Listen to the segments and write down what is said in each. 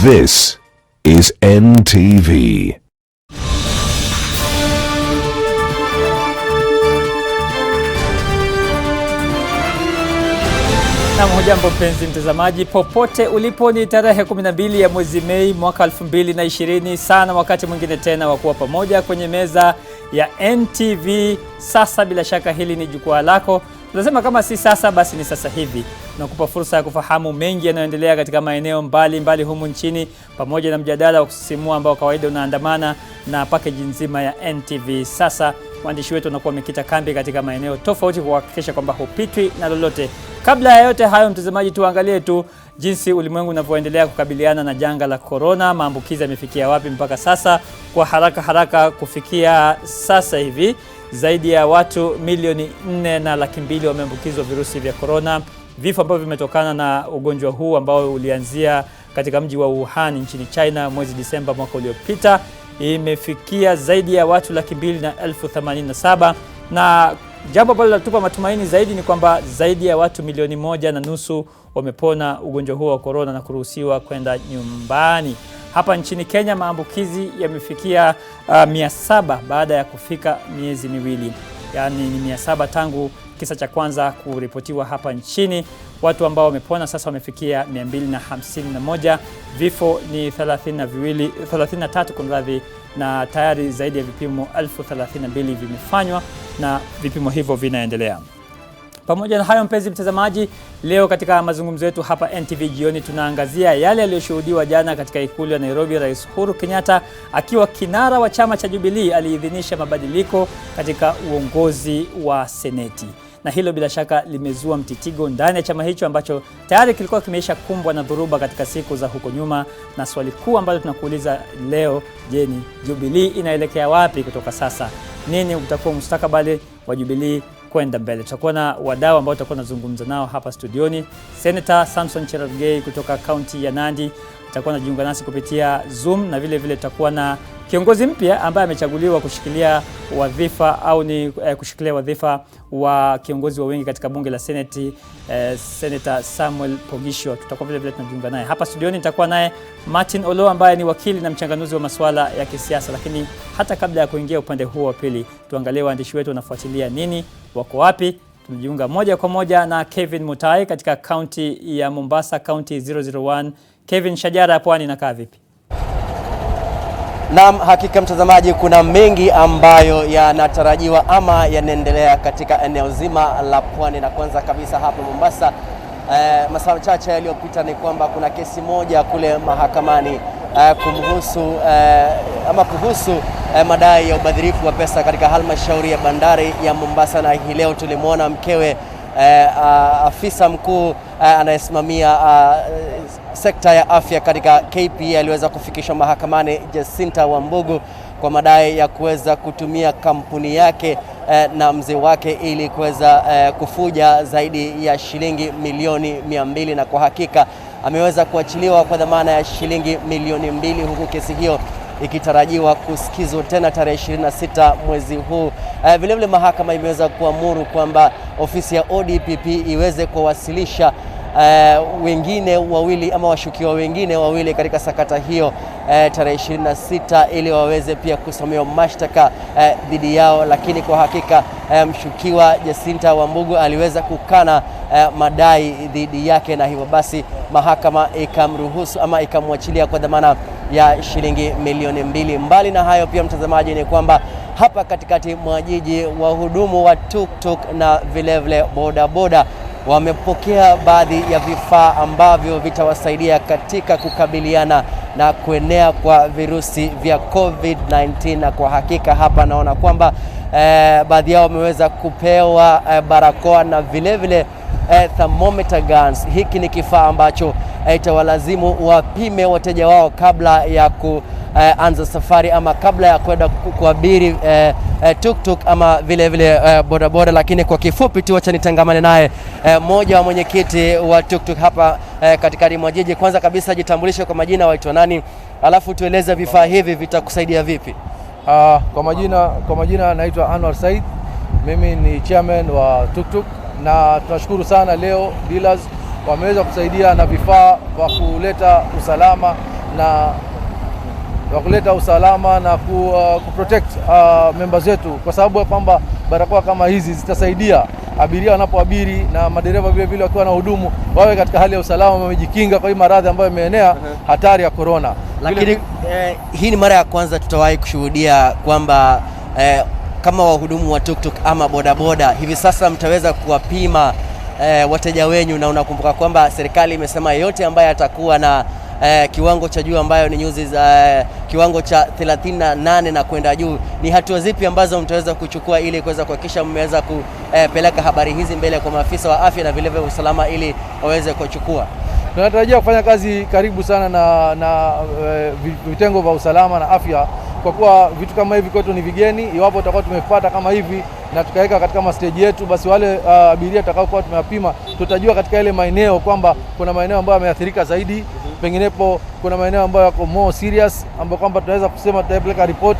This is NTV. Na hujambo mpenzi mtazamaji, popote ulipo, ni tarehe 12 ya mwezi Mei mwaka 2020, sana wakati mwingine tena wa kuwa pamoja kwenye meza ya NTV. Sasa bila shaka hili ni jukwaa lako. Tunasema kama si sasa basi ni sasa hivi. Tunakupa fursa ya kufahamu mengi yanayoendelea katika maeneo mbalimbali humu nchini, pamoja na mjadala wa kusisimua ambao kawaida unaandamana na package nzima ya NTV. Sasa waandishi wetu wanakuwa wamekita kambi katika maeneo tofauti kuhakikisha kwamba hupitwi na lolote. Kabla ya yote hayo mtazamaji, tuangalie tu jinsi ulimwengu unavyoendelea kukabiliana na janga la corona. Maambukizi yamefikia wapi mpaka sasa? Kwa haraka kufikia sasa hivi zaidi ya watu milioni 4.2 wameambukizwa virusi vya corona. Vifo ambavyo vimetokana na ugonjwa huu ambao ulianzia katika mji wa Wuhan nchini China mwezi Disemba mwaka uliopita imefikia zaidi ya watu 287,000, na jambo ambalo linatupa matumaini zaidi ni kwamba zaidi ya watu 1.5 wamepona ugonjwa huu wa corona na kuruhusiwa kwenda nyumbani. Hapa nchini Kenya maambukizi yamefikia 700 baada ya kufika miezi miwili. Yaani ni 700 tangu kisa cha kwanza kuripotiwa hapa nchini. Watu ambao wamepona sasa wamefikia 251. Vifo ni 33 kumradhi, na tayari zaidi ya vipimo 1032 vimefanywa na vipimo hivyo vinaendelea. Pamoja na hayo mpenzi mtazamaji, leo katika mazungumzo yetu hapa NTV jioni tunaangazia yale yaliyoshuhudiwa jana katika ikulu ya Nairobi. Rais Uhuru Kenyatta akiwa kinara wa chama cha Jubilee aliidhinisha mabadiliko katika uongozi wa Seneti. Na hilo bila shaka limezua mtitigo ndani ya chama hicho ambacho tayari kilikuwa kimeisha kumbwa na dhuruba katika siku za huko nyuma. Na swali kuu ambalo tunakuuliza leo, je, ni Jubilee inaelekea wapi kutoka sasa? Nini utakuwa mustakabali wa Jubilee kwenda mbele? Tutakuwa na wadau ambao tutakuwa nazungumza nao hapa studioni. Senator Samson Cherargei kutoka kaunti ya Nandi atakuwa anajiunga nasi kupitia Zoom, na vile vile tutakuwa na kiongozi mpya ambaye amechaguliwa kushikilia wadhifa kushikilia wadhifa wa kiongozi wa wengi katika bunge la Seneti, Senator Samuel Pogisho. Tutakuwa vile vile tunajiunga naye hapa studioni. Nitakuwa naye Martin Olo ambaye ni wakili na mchanganuzi wa masuala ya kisiasa. Lakini hata kabla ya kuingia upande huo wa pili, tuangalie waandishi wetu wanafuatilia nini, wako wapi. Tunajiunga moja kwa moja na Kevin Mutai katika kaunti ya Mombasa, kaunti 001. Kevin, shajara ya pwani inakaa vipi? Naam, hakika mtazamaji, kuna mengi ambayo yanatarajiwa ama yanaendelea katika eneo zima la pwani, na kwanza kabisa hapa Mombasa masaa machache yaliyopita ni kwamba kuna kesi moja kule mahakamani kuhusu madai ya ubadhirifu wa pesa katika halmashauri ya bandari ya Mombasa, na hii leo tulimwona mkewe afisa mkuu anayesimamia sekta ya afya katika KPA aliweza kufikishwa mahakamani, Jacinta Wambugu, kwa madai ya kuweza kutumia kampuni yake na mzee wake ili kuweza kufuja zaidi ya shilingi milioni 200, na kwa hakika ameweza kuachiliwa kwa dhamana ya shilingi milioni 2, huku kesi hiyo ikitarajiwa kusikizwa tena tarehe 26 mwezi huu. Vile vile mahakama imeweza kuamuru kwamba ofisi ya ODPP iweze kuwasilisha wengine wawili ama washukiwa wengine wawili katika sakata hiyo tarehe 26 ili waweze pia kusomewa mashtaka dhidi yao, lakini kwa hakika mshukiwa Jacinta Wambugu aliweza kukana madai dhidi yake, na hivyo basi mahakama ikamruhusu ama ikamwachilia kwa dhamana ya shilingi milioni 2. Mbali na hayo pia mtazamaji, ni kwamba hapa katikati mwa jiji wahudumu wa tuktuk na vile vile bodaboda wamepokea baadhi ya vifaa ambavyo vitawasaidia katika kukabiliana na kuenea kwa virusi vya COVID-19, na kwa hakika hapa naona kwamba baadhi yao wameweza kupewa barakoa na vile vile thermometer guns. Hiki ni kifaa ambacho itawalazimu wapime wateja wao kabla ya kuanza safari ama kabla ya kwenda kuabiri tuktuk ama vile vile bodaboda. Lakini kwa kifupi tu acha nitangamane naye mmoja wa mwenyekiti wa tuktuk hapa katikati mwa jiji. Kwanza kabisa jitambulishe kwa majina, waitwa nani, alafu tueleze vifaa hivi vitakusaidia vipi? Kwa majina naitwa Anwar Said, mimi ni chairman wa tuktuk, na tunashukuru sana leo dealers wameweza kusaidia na vifaa vya kuleta usalama wa kuleta usalama na kuprotect members wetu, kwa sababu kwamba barakoa kama hizi zitasaidia abiria wanapoabiri na madereva vile vile wakiwa na hudumu wawe katika hali ya usalama, wamejikinga kwa hii maradhi ambayo imeenea hatari ya corona. Lakini hii ni mara ya kwanza tutawahi kushuhudia kwamba kama wahudumu wa tuktuk ama bodaboda hivi sasa mtaweza kuwapima wateja wenyu, na unakumbuka kwamba serikali imesema yote ambaye atakuwa na kiwango cha juu ambayo ni nyuzi za kiwango cha 38 na kwenda juu, ni hatua zipi ambazo mtaweza kuchukua ili kuweza kuhakikisha mmeweza kupeleka habari hizi mbele kwa maafisa wa afya na vile vile usalama ili waweze kuchukua? Tunatarajia kufanya kazi karibu sana na vitengo vya usalama na afya, kwa kuwa vitu kama hivi kwetu ni vigeni. Iwapo tutakuwa tumepata kama hivi na tukaweka katika stage yetu, basi wale abiria tutakaokuwa tumewapima tutajua katika ile maeneo kwamba kuna maeneo ambayo yameathirika zaidi, penginepo kuna maeneo ambayo yako more serious, ambapo kwamba tunaweza kusema tutapeleka report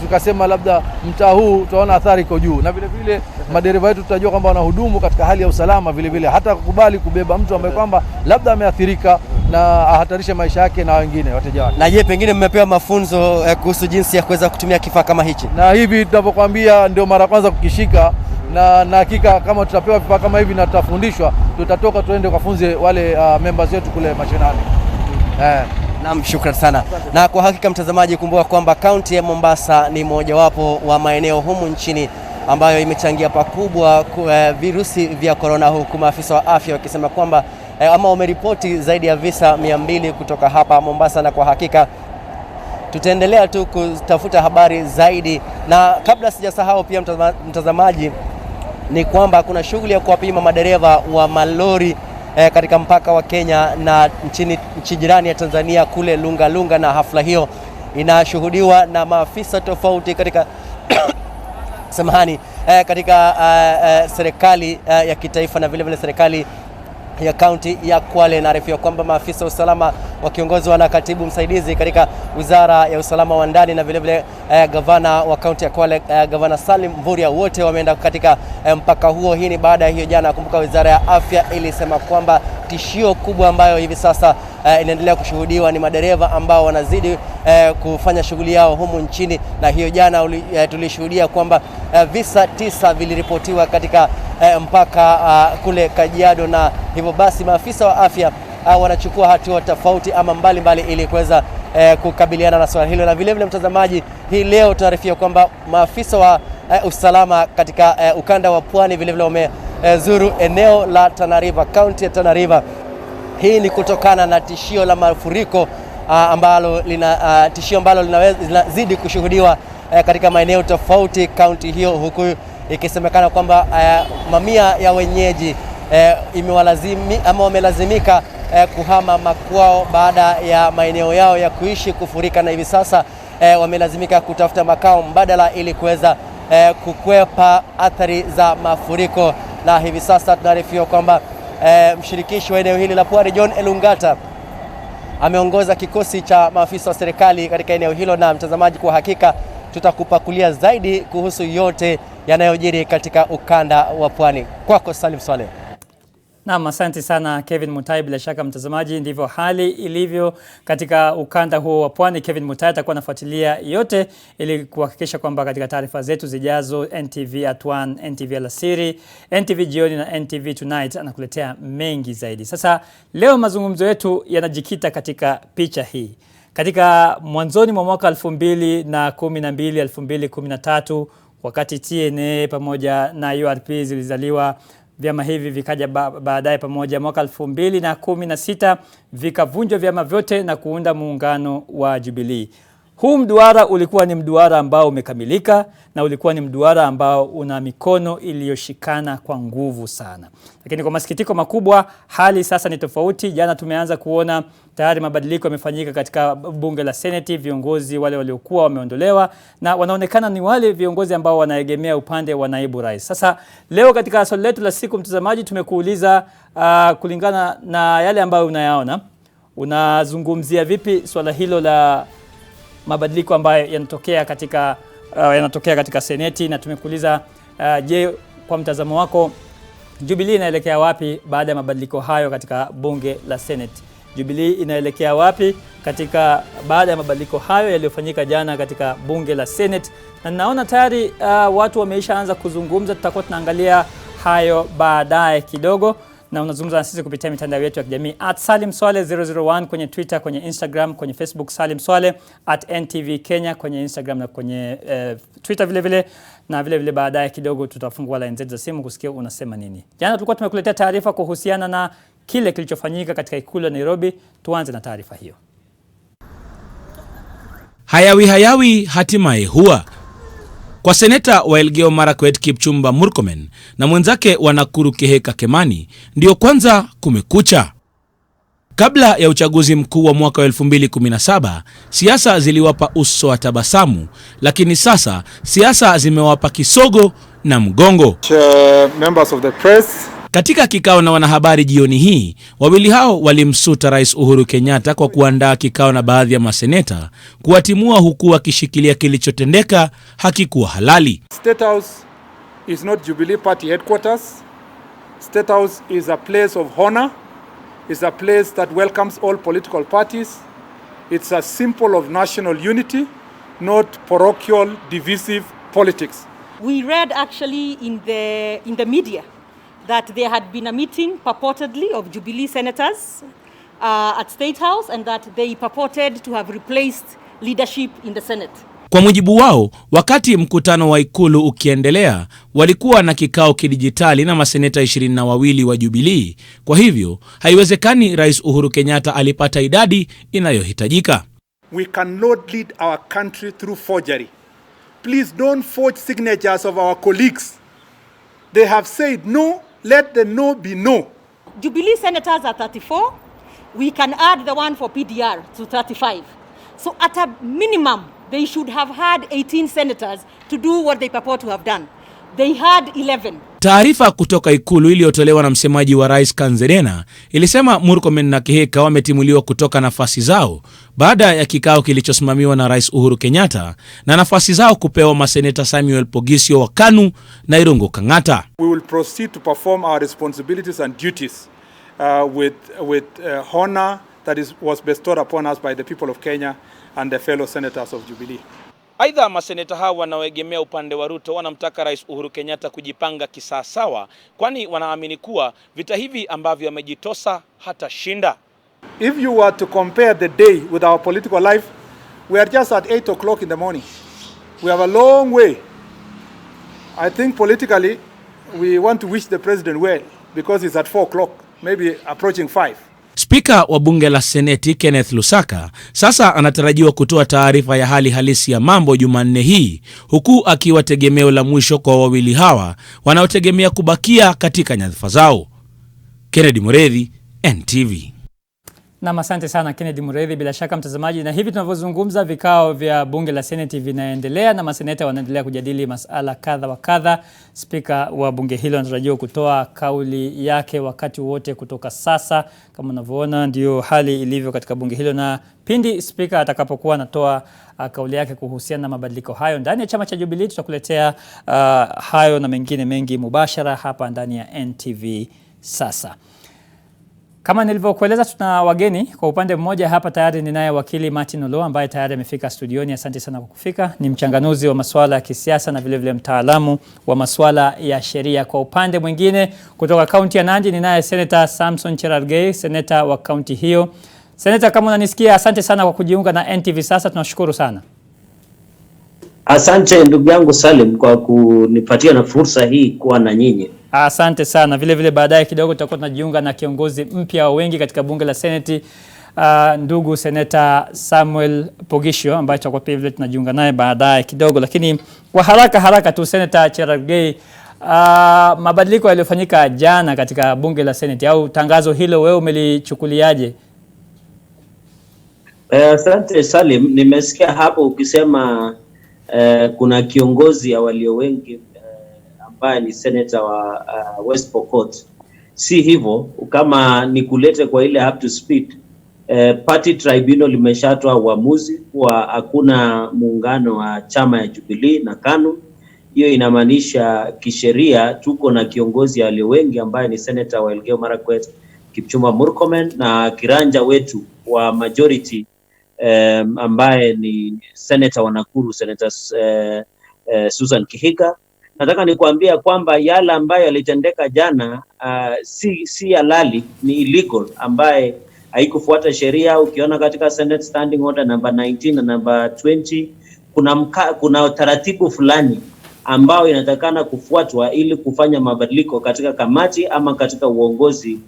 tukasema labda mtaa huu tunaona athari iko juu, na vile vile madereva wetu tutajua kwamba wanahudumu katika hali ya usalama vile vile, hata kukubali kubeba mtu ambaye kwamba labda ameathirika na ahatarishe maisha yake na wengine wateja wake. Na je, pengine mmepewa mafunzo kuhusu jinsi ya kuweza kutumia kifaa kama hichi? Na hivi tunapokuambia ndio mara kwanza kukishika, na hakika kama tutapewa vifaa kama hivi na tutafundishwa, tutatoka tuende kufunze wale members wetu kule mashinani. Naam, shukrani sana. Na kwa hakika mtazamaji, kumbuka kwamba kaunti ya Mombasa ni mojawapo wa maeneo humu nchini ambayo imechangia pakubwa virusi vya corona, huku maafisa wa afya wakisema kwamba ama wameripoti zaidi ya visa 200 kutoka hapa Mombasa, na kwa hakika tutaendelea tu kutafuta habari zaidi. Na kabla sijasahau pia mtazamaji, ni kwamba kuna shughuli ya kuwapima madereva wa malori katika mpaka wa Kenya na nchi jirani ya Tanzania kule Lunga, na hafla hiyo inashuhudiwa na maafisa tofauti katika katika serikali ya kitaifa na vile vile serikali ya kaunti ya Kwale. Naarifiwa kwamba maafisa wa usalama wakiongozwa na katibu msaidizi katika wizara ya usalama wa ndani na vile vile gavana wa kaunti ya Kwale, gavana Salim Mvurya, wote wameenda katika mpaka huo. Hii ni baada ya hiyo jana, kumbuka wizara ya afya ilisema kwamba tishio kubwa ambayo hivi sasa inaendelea kushuhudiwa ni madereva ambao wanazidi kufanya shughuli yao humu nchini, na hiyo jana tulishuhudia kwamba visa 9 viliripotiwa katika mpaka kule Kajiado, na hivyo basi maafisa wa afya wanachukua hatua tofauti ama mbalimbali ili kuweza kukabiliana na swala hilo. Na vile vile mtazamaji, hii leo tunaarifiwa kwamba maafisa wa usalama katika ukanda wa Pwani vile vile wamezuru eneo la Tana River, kaunti ya Tana River. Hii ni kutokana na tishio la mafuriko ambalo linazidi kushuhudiwa katika maeneo tofauti kaunti hiyo, huku ikisemekana kwamba mamia ya wenyeji wamelazimika kuhama makwao baada ya maeneo yao ya kuishi kufurika, na hivi sasa wamelazimika kutafuta makao mbadala ili kuweza kukwepa athari za mafuriko. Na hivi sasa tunaarifiwa kwamba mshirikishi wa eneo hili la Pwani John Elungata ameongoza kikosi cha maafisa wa serikali katika eneo hilo, na mtazamaji, kwa hakika tutakupakulia zaidi kuhusu yote yanayojiri katika ukanda wa Pwani. Kwako Salim Swaleh. Naam, asante sana Kevin Mutai. Bila shaka mtazamaji, ndivyo hali ilivyo katika ukanda huo wa Pwani. Kevin Mutai atakuwa anafuatilia yote ili kuhakikisha kwamba katika taarifa zetu zijazo, NTV at One, NTV Alasiri, NTV Jioni na NTV Tonight anakuletea mengi zaidi. Sasa leo mazungumzo yetu yanajikita katika picha hii. Katika mwanzoni mwa mwaka 2012 2013, wakati TNA pamoja na URP zilizaliwa, vyama hivi vikaja baadaye pamoja. Mwaka 2016 vikavunjwa vyama vyote na kuunda muungano wa Jubilee. Huu mduara ulikuwa ni mduara ambao umekamilika, na ulikuwa ni mduara ambao una mikono iliyoshikana kwa nguvu sana. Lakini kwa masikitiko makubwa, hali sasa ni tofauti. Jana tumeanza kuona tayari mabadiliko yamefanyika katika bunge la Seneti. Viongozi wale waliokuwa wameondolewa na wanaonekana ni wale viongozi ambao wanaegemea upande wa naibu rais. Sasa leo katika swali letu la siku, mtazamaji, tumekuuliza kulingana na yale ambayo unayaona, unazungumzia vipi swala hilo la mabadiliko ambayo yanatokea katika Seneti, na tumekuuliza je, kwa mtazamo wako Jubilee inaelekea wapi baada ya mabadiliko hayo katika bunge la Seneti? Jubilee inaelekea wapi katika baada ya mabadiliko hayo yaliyofanyika jana katika bunge la Senate, na naona tayari watu wameishaanza kuzungumza. Tutakuwa tunaangalia hayo baadaye kidogo, na unazungumza na sisi kupitia mitandao yetu ya kijamii @salimswale001 kwenye Twitter, kwenye Instagram, kwenye Facebook Salim Swale, @NTV Kenya kwenye Instagram na kwenye Twitter vile vile, na vile vile baadaye kidogo tutafungua line zetu za simu kusikia unasema nini. Jana tulikuwa tumekuletea taarifa kuhusiana na kile kilichofanyika katika ikulu ya Nairobi. Tuanze na taarifa hiyo. Hayawi hatimaye huwa kwa seneta wa Elgeyo Marakwet Kipchumba Murkomen na mwenzake wa Nakuru Keheka Kemani ndio kwanza kumekucha. Kabla ya uchaguzi mkuu wa mwaka 2017, siasa ziliwapa uso wa tabasamu, lakini sasa siasa zimewapa kisogo na mgongo. Members of the press. Katika kikao na wanahabari jioni hii, wawili hao walimsuta Rais Uhuru Kenyatta kwa kuandaa kikao na baadhi ya maseneta kuwatimua, huku wakishikilia kilichotendeka hakikuwa halali. State House is not Jubilee Party headquarters. State House is a place of honor. It's a place that welcomes all political parties. It's a symbol of national unity, not parochial divisive politics. We read actually in the media that there had been a meeting purportedly of Jubilee senators at State House, and that they purported to have replaced leadership in the Senate. Kwa mujibu wao, wakati mkutano wa ikulu ukiendelea, walikuwa na kikao kidijitali na maseneta 22 wa Jubilee. Kwa hivyo, haiwezekani Rais Uhuru Kenyatta alipata idadi inayohitajika. We cannot lead our country through forgery. Please don't forge signatures of our colleagues. They have said no, let the no be no. Jubilee senators are 34. We can add the one for PDR to 35. So at a minimum, they should have had 18 senators to do what they purport to have done. They had 11. Taarifa kutoka ikulu iliyotolewa na msemaji wa Rais Kanzedena ilisema Murkomen na Keheka wametimuliwa kutoka nafasi zao baada ya kikao kilichosimamiwa na Rais Uhuru Kenyatta, na nafasi zao kupewa maseneta Samuel Pogisio wa KANU na Irungu Kang'ata. We will proceed to perform our responsibilities and duties with honor that was bestowed upon us by the people of Kenya and the fellow senators of Jubilee. Aidha, maseneta hao wanaoegemea upande wa Ruto wanamtaka Rais Uhuru Kenyatta kujipanga kisawasawa, kwani wanaamini kuwa vita hivi ambavyo amejitosa hata shinda. If you were to compare the day with our political life, we are just at 8 o'clock in the morning. We have a long way. I think politically we want to wish the president well because it's at 4 o'clock, maybe approaching 5. Spika wa bunge la Seneti Kenneth Lusaka sasa anatarajiwa kutoa taarifa ya hali halisi ya mambo Jumanne hii, huku akiwa tegemeo la mwisho kwa wawili hawa wanaotegemea kubakia katika nyadhifa zao. Kennedy Muredhi, NTV. Na asante sana Kennedy Muredhi. Bila shaka mtazamaji, na hivi tunavyozungumza vikao vya bunge la Seneti vinaendelea na maseneta wanaendelea kujadili masuala kadha wa kadha. Spika wa bunge hilo anatarajiwa kutoa kauli yake wakati wote kutoka sasa. Kama unavyoona ndio hali ilivyo katika bunge hilo, na pindi spika atakapokuwa anatoa kauli yake kuhusiana na mabadiliko hayo ndani ya chama cha Jubilee, tutakuletea hayo na mengine mengi mubashara hapa ndani ya NTV sasa. Kama nilivyokueleza, tuna wageni. Kwa upande mmoja hapa tayari ninaye wakili Martin Olo ambaye tayari amefika studioni. Asante sana kwa kufika. Ni mchanganuzi wa masuala ya kisiasa na vile vile mtaalamu wa masuala ya sheria. Kwa upande mwingine kutoka kaunti ya Nandi ninaye Senator Samson Cherargei, seneta wa kaunti hiyo. Senator, kama unanisikia, asante sana kwa kujiunga na NTV sasa. Tunashukuru sana. Asante ndugu yangu Salim kwa kunipatia na fursa hii kuwa na nyinyi. Asante sana. Vile vile baadaye kidogo tutakuwa tunajiunga na kiongozi mpya wa wengi katika bunge la Seneti, ndugu Seneta Samuel Pogisio, ambaye tutakuwa pia vile tunajiunga naye baadaye kidogo. Lakini kwa haraka tu, Seneta Cherargei, mabadiliko yaliyofanyika jana katika bunge la Seneti au tangazo hilo, wewe umelichukuliaje? Asante Salim, nimesikia hapo ukisema kuna kiongozi ya walio wengi ambaye ni senator wa West Pokot. Si hivyo, kama nikulete kwa ile up to speed, party tribunal limeshatoa uamuzi kuwa hakuna muungano wa chama ya Jubilee na KANU. Hiyo inamaanisha kisheria tuko na kiongozi ya walio wengi ambaye ni senator wa Elgeyo Marakwet Kipchumba Murkomen na kiranja wetu wa majority ambaye ni Senator wa Nakuru, Senator Susan Kihiga. Nataka nikuambia kwamba yale ambayo yalitendeka jana si halali, ni illegal, ambaye haikufuata sheria. Ukiona katika Senate Standing Order number 19 na number 20 kuna taratibu fulani ambao inatakana kufuatwa ili kufanya mabadiliko katika kamati ama katika uongozi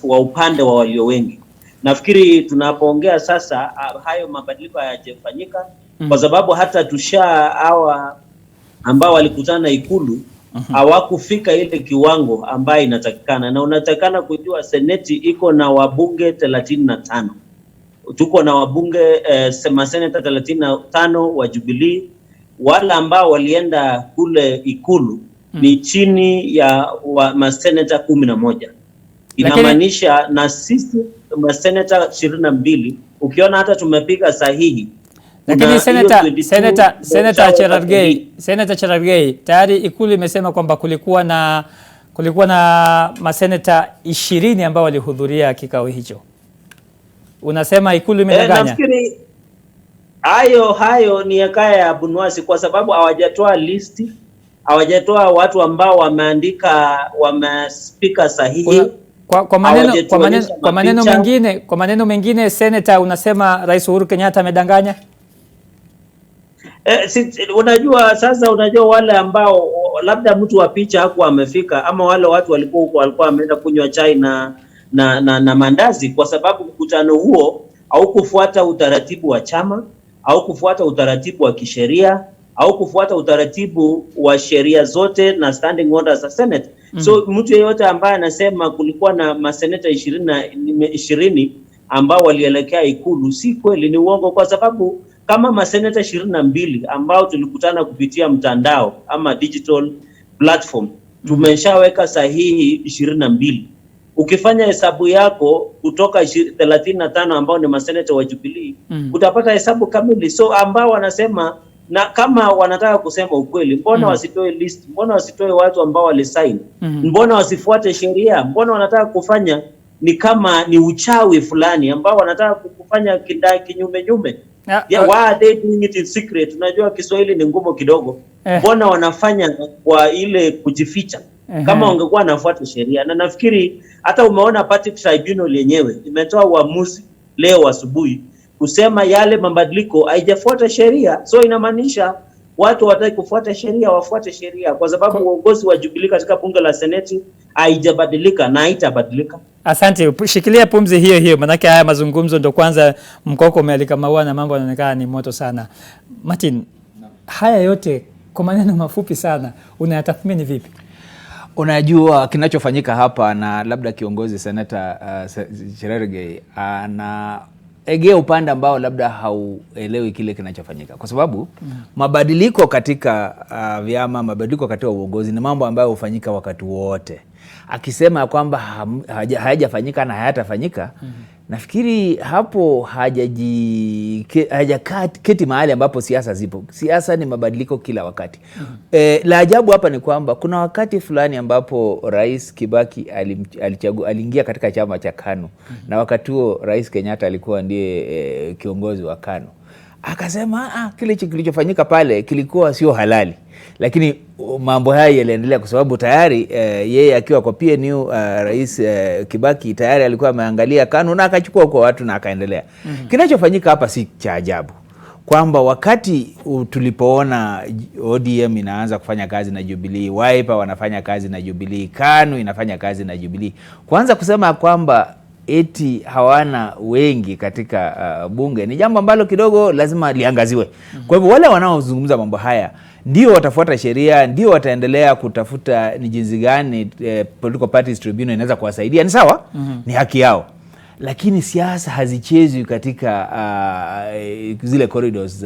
wa upande wa walio wengi. Nafikiri tunapoongea sasa hayo mabadiliko hayajafanyika kwa sababu hata hawa ambao walikutana Ikulu hawakufika ile kiwango ambayo inatakikana, na unatakana kujua seneti iko na wabunge 35. Tuko na wabunge maseneta 35 wa Jubilee. Wala ambao walienda kule Ikulu ni chini ya maseneta 11. Inamaanisha na sisi maseneta 22, ukiona hata tumepiga sahihi. Lakini Senator Cherargei, tayari Ikulu imesema kwamba kulikuwa na maseneta 20 ambao walihudhuria kikao hicho. Unasema Ikulu imedanganya? Nafikiri hayo ni yakaya ya Bunwasi, kwa sababu hawajatoa listi, hawajatoa watu ambao wamespika sahihi. Kwa maneno mengine Senator, unasema Rais Uhuru Kenyatta amedanganya? Unajua wale ambao labda mtu wa picha hakuwa amefika, ama wale watu walikuwa wameenda kunywa chai na mandazi, kwa sababu mkutano huo haukufuata utaratibu wa chama, au kufuata utaratibu wa kisheria, au kufuata utaratibu wa sheria zote na standing orders za Senate. So mtu yeyote ambaye anasema kulikuwa na maseneta 20 ambao walielekea Ikulu, si kweli, ni uongo, kwa sababu kama maseneta 22 ambao tulikutana kupitia mtandao ama digital platform, tumeshaweka sahihi 22. Ukifanya hesabu yako kutoka 35 ambao ni maseneta wa Jubilee, utapata hesabu kamili. So ambao wanasema, na kama wanataka kusema ukweli, mbona wasitoe list? Mbona wasitoe watu ambao walisign? Mbona wasifuate sheria? Mbona wanataka kufanya ni kama ni uchawi fulani ambao wanataka kufanya kinyume? Why are they doing it in secret? Unajua Kiswahili ni ngumu kidogo. Mbona wanafanya kwa ile kujificha? Kama wangekuwa wanafuata sheria. Na nafikiri hata umeona Party Tribunal yenyewe imetoa uamuzi leo asubuhi kusema yale mabadiliko haijafuata sheria. So inamaanisha watu wataki kufuata sheria, wafuate sheria, kwa sababu uongozi wa Jubilee katika bunge la Seneti haijabadilika na haitabadilika. Asante, shikilia pumzi hiyo, manake haya mazungumzo ndo kwanza mkoko umealika maua na mambo yanaonekana ni moto sana. Martin, haya yote kwa maneno mafupi sana unayatathmini vipi? Unajua kinachofanyika hapa, na labda kiongozi Senator Cherargei na egea upande ambao labda hauelewi kile kinachofanyika, kwa sababu mabadiliko katika vyama, mabadiliko katika uongozi ni mambo ambayo hufanyika wakati wote. Akisema kwamba hayajafanyika na hayatafanyika, nafikiri hapo hajaketi mahali ambapo siasa zipo. Siasa ni mabadiliko kila wakati. La ajabu hapa ni kwamba kuna wakati fulani ambapo Rais Kibaki aliingia katika chama cha KANU, na wakati huo Rais Kenyatta alikuwa ndiye kiongozi wa KANU. Akasema kile kilichofanyika pale kilikuwa sio halali, lakini mambo haya yaliendelea kwa sababu tayari yeye akiwa kwa PNU Rais Kibaki tayari alikuwa ameangalia KANU na akachukua kwa watu na akaendelea. Kinachofanyika hapa si cha ajabu, kwamba wakati tulipoona ODM inaanza kufanya kazi na Jubilee, Wiper wanafanya kazi na Jubilee, KANU inafanya kazi na Jubilee, kwanza kusema kwamba eti hawana wengi katika bunge ni jambo ambalo kidogo lazima liangaziwe. Kwa hivyo wale wanaozungumza mambo haya ndio watafuata sheria, ndio wataendelea kutafuta ni jinsi gani political parties tribunal inaweza kuwasaidia. Ni sawa, ni haki yao, lakini siasa hazichezwi katika zile corridors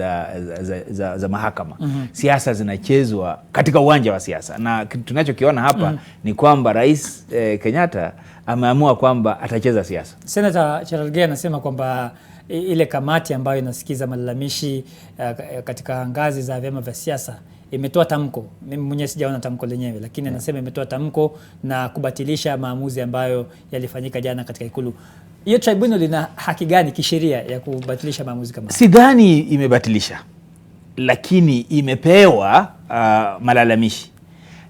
za mahakama. Siasa zinachezwa katika uwanja wa siasa, na tunachokiona hapa ni kwamba Rais Kenyatta ameamua kwamba atacheza siasa. Senator Cherargei anasema kwamba ile kamati ambayo inasikiza malalamishi katika ngazi za vyama vya siasa imetoa tamko. Mimi mwenyewe sijaona tamko lenyewe, lakini anasema imetoa tamko na kubatilisha maamuzi ambayo yalifanyika jana katika Ikulu. Hiyo tribunal lina haki gani kisheria ya kubatilisha maamuzi kama? Sidhani imebatilisha, lakini imepewa malalamishi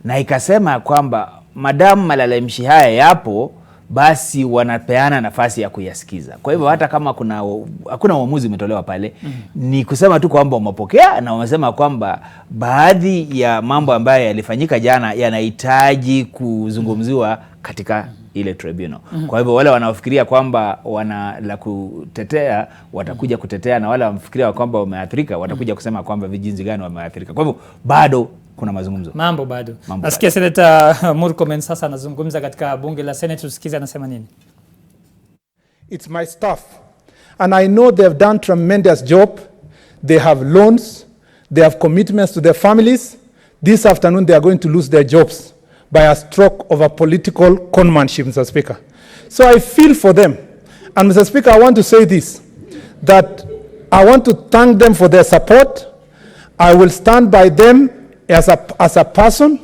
na ikasema kwamba madamu malalamishi haya yapo, basi wanapeana nafasi ya kuyasikiza. Kwa hivyo hata kama hakuna uamuzi umetolewa pale, ni kusema tu kwamba wamepokea na wamesema kwamba baadhi ya mambo ambayo yalifanyika jana yanahitaji kuzungumziwa katika ile tribunal. Kwa hivyo wale wanaofikiria kwamba wana la kutetea watakuja kutetea, na wale wanafikiria kwamba wameathirika watakuja kusema kwamba vijinsi gani wameathirika. Kwa hivyo bado kuna mazungumzo. Mambo bado. Nasikia Senator Murkomen sasa anazungumza katika bunge la Senate, tusikize anasema nini. It's my staff, and I know they have done tremendous job. They have loans, they have commitments to their families. This afternoon they are going to lose their jobs by a stroke of a political conmanship, Mr. Speaker. So I feel for them. And Mr. Speaker, I want to say this, that I want to thank them for their support. I will stand by them as a person.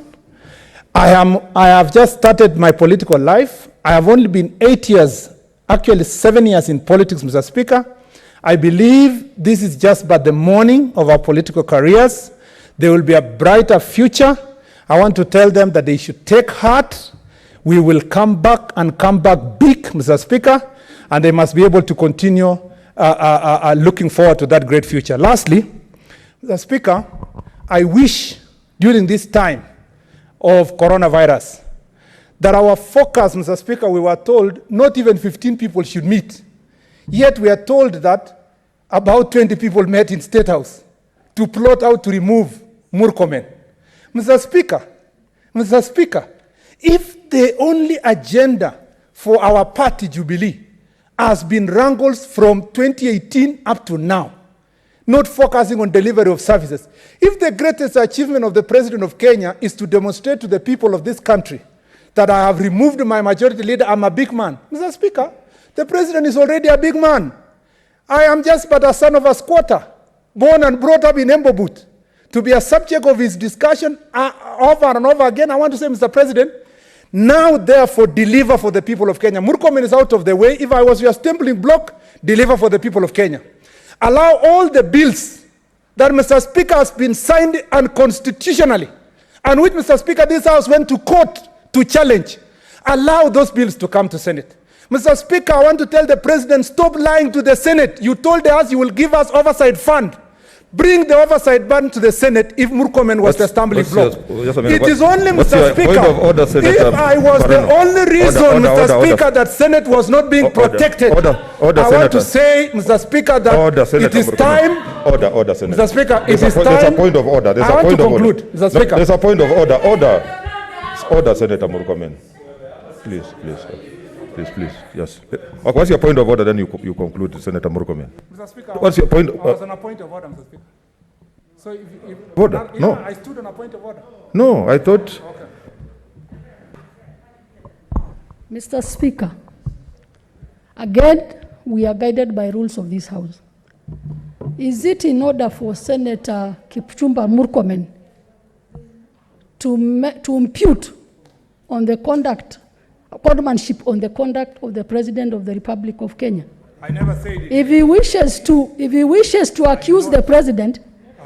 I have just started my political life. I have only been 8 years, actually 7 years in politics, Mr. Speaker. I believe this is just but the morning of our political careers. There will be a brighter future. I want to tell them that they should take heart. We will come back and come back big, Mr. Speaker, and they must be able to continue looking forward to that great future. Lastly, Mr. Speaker, I wish during this time of coronavirus that our focus, Mr. Speaker, we were told not even 15 people should meet. Yet we are told that about 20 people met in State House to plot out to remove Murkomen. Mr. Speaker, if the only agenda for our party, Jubilee, has been wrangles from 2018 up to now, not focusing on delivery of services, if the greatest achievement of the President of Kenya is to demonstrate to the people of this country that I have removed my majority leader, I'm a big man. Mr. Speaker, the President is already a big man. I am just but a son of a squatter, born and brought up in Embobut. To be a subject of his discussion over and over again, I want to say, Mr. President, now therefore deliver for the people of Kenya. Murkomen is out of the way. If I was your stumbling block, deliver for the people of Kenya. Allow all the bills that, Mr. Speaker, has been signed unconstitutionally, and which, Mr. Speaker, this House went to court to challenge, allow those bills to come to Senate. Mr. Speaker, I want to tell the President, stop lying to the Senate. You told us you will give us oversight fund. Bring the oversight ban to the Senate if Murkomen was the stumbling block. It is only, Mr. Speaker, if I was the only reason, Mr. Speaker, that Senate was not being protected, I want to say, Mr. Speaker, that it is time. Mr. Speaker, it is time. There's a point of order. I want to conclude, Mr. Speaker. There's a point of order. Order, Senator Murkomen. Please. Please, yes. What's your point of order? Then you conclude, Senator Murkomen. Mr. Speaker, what's your point? I was on a point of order, Mr. Speaker. So if order? No. I stood on a point of order. No, I thought. Okay. Mr. Speaker, again, we are guided by rules of this House. Is it in order for Senator Kipchumba Murkomen to impute on the conduct on the conduct of the President of the Republic of Kenya? I never said it. If he wishes to accuse the President,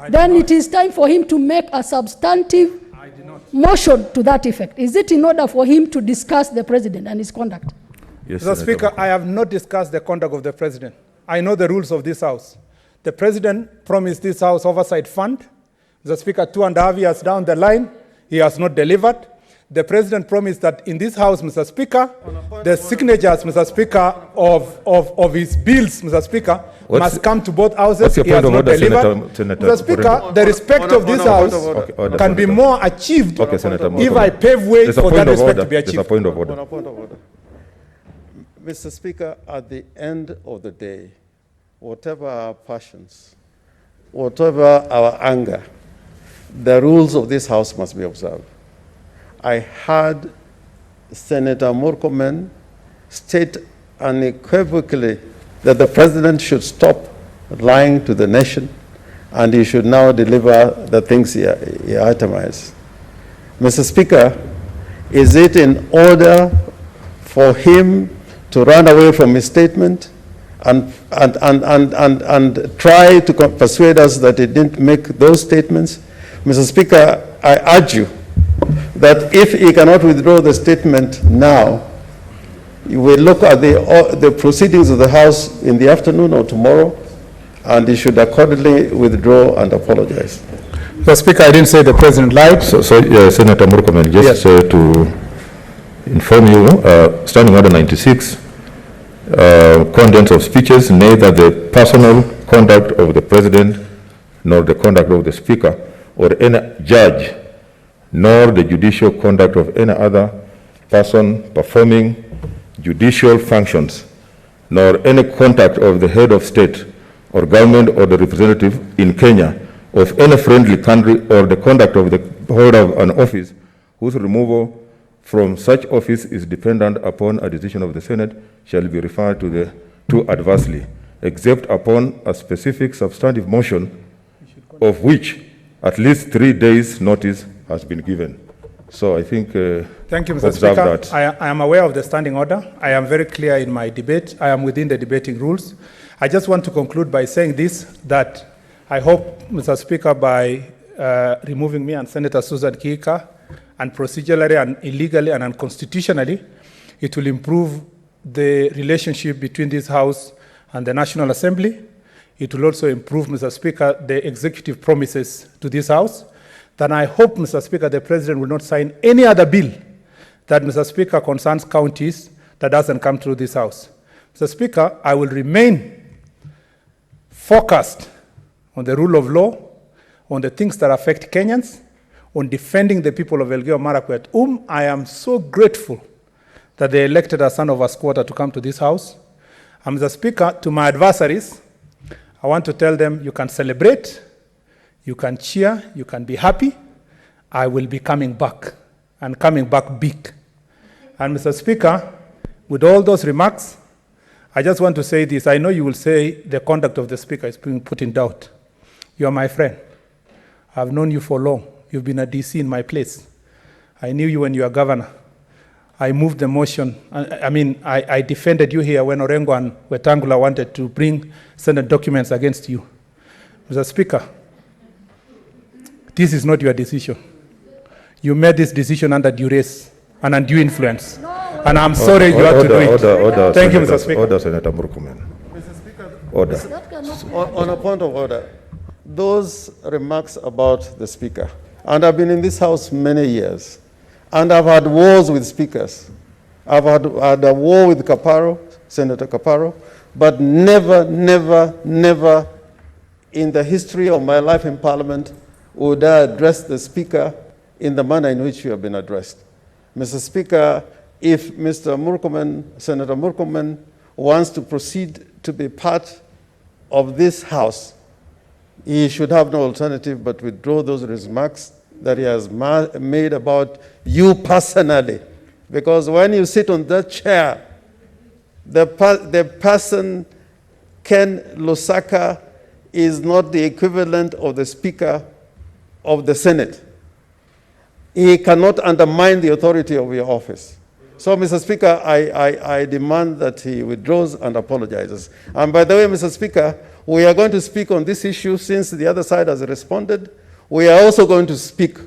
then it is time for him to make a substantive motion to that effect. Is it in order for him to discuss the President and his conduct? Yes, Mr. Speaker, I have not discussed the conduct of the President. I know the rules of this House. The President promised this House oversight fund. Mr. Speaker, 2.5 years down the line, he has not delivered. The President promised that in this House, Mr. Speaker, the signatures, Mr. Speaker, of his bills, Mr. Speaker, must come to both houses. He has not delivered. Senator, Mr. Speaker, the respect of this House can be more achieved if I pave way for that respect to be achieved. There's a point of order. Mr. Speaker, at the end of the day, whatever our passions, whatever our anger, the rules of this House must be observed. I heard Senator Murkomen state unequivocally that the President should stop lying to the nation and he should now deliver the things he itemized. Mr. Speaker, is it in order for him to run away from his statement and try to persuade us that he didn't make those statements? Mr. Speaker, I urge you that if he cannot withdraw the statement now, you will look at the proceedings of the House in the afternoon or tomorrow, and he should accordingly withdraw and apologize. Mr. Speaker, I didn't say the president lied. Senator Murkomen, just yes. To inform you, Standing Order 96, contents of speeches, neither the personal conduct of the president nor the conduct of the speaker or any judge nor the judicial conduct of any other person performing judicial functions, nor any contact of the head of state or government or the representative in Kenya of any friendly country, or the conduct of the holder of an office whose removal from such office is dependent upon a decision of the Senate shall be referred to adversely, except upon a specific substantive motion of which at least 3 days notice has been given. So I think thank you, Mr. Speaker. I am aware of the standing order. I am very clear in my debate. I am within the debating rules. I just want to conclude by saying this, that I hope, Mr. Speaker, by removing me and Senator Susan Kihika, and procedurally and illegally and unconstitutionally, it will improve the relationship between this House and the National Assembly. It will also improve, Mr. Speaker, the executive promises to this House. Then I hope, Mr. Speaker, the President will not sign any other bill that, Mr. Speaker, concerns counties that doesn't come through this House. Mr. Speaker, I will remain focused on the rule of law, on the things that affect Kenyans, on defending the people of Elgeyo Marakwet, whom I am so grateful that they elected a son of a squatter to come to this House. And Mr. Speaker, to my adversaries, I want to tell them, you can celebrate, you can cheer, you can be happy. I will be coming back, and coming back big. And Mr. Speaker, with all those remarks, I just want to say this. I know you will say the conduct of the Speaker is being put in doubt. You are my friend. I've known you for long. You've been a DC in my place. I knew you when you were governor. I moved the motion. I defended you here when Orengo and Wetangula wanted to bring Senate documents against you. Mr. Speaker, this is not your decision. You made this decision under duress and undue influence. And I'm sorry you had to do it. Order, Thank you, Senator, Mr. Speaker. Order, Senator Murkomen. Mr. Speaker, Order. On a point of order, those remarks about the Speaker, and I've been in this House many years, and I've had wars with speakers. I've had a war with Kaparo, Senator Kaparo, but never in the history of my life in Parliament would I address the Speaker in the manner in which you have been addressed. Mr. Speaker, if Mr. Murkomen, Senator Murkomen, wants to proceed to be part of this House, he should have no alternative but withdraw those remarks that he has made about you personally. Because when you sit on that chair, the person, Ken Lusaka, is not the equivalent of the Speaker of the Senate. He cannot undermine the authority of your office. So, Mr. Speaker, I demand that he withdraws and apologizes. And by the way, Mr. Speaker, we are going to speak on this issue since the other side has responded. We are also going to speak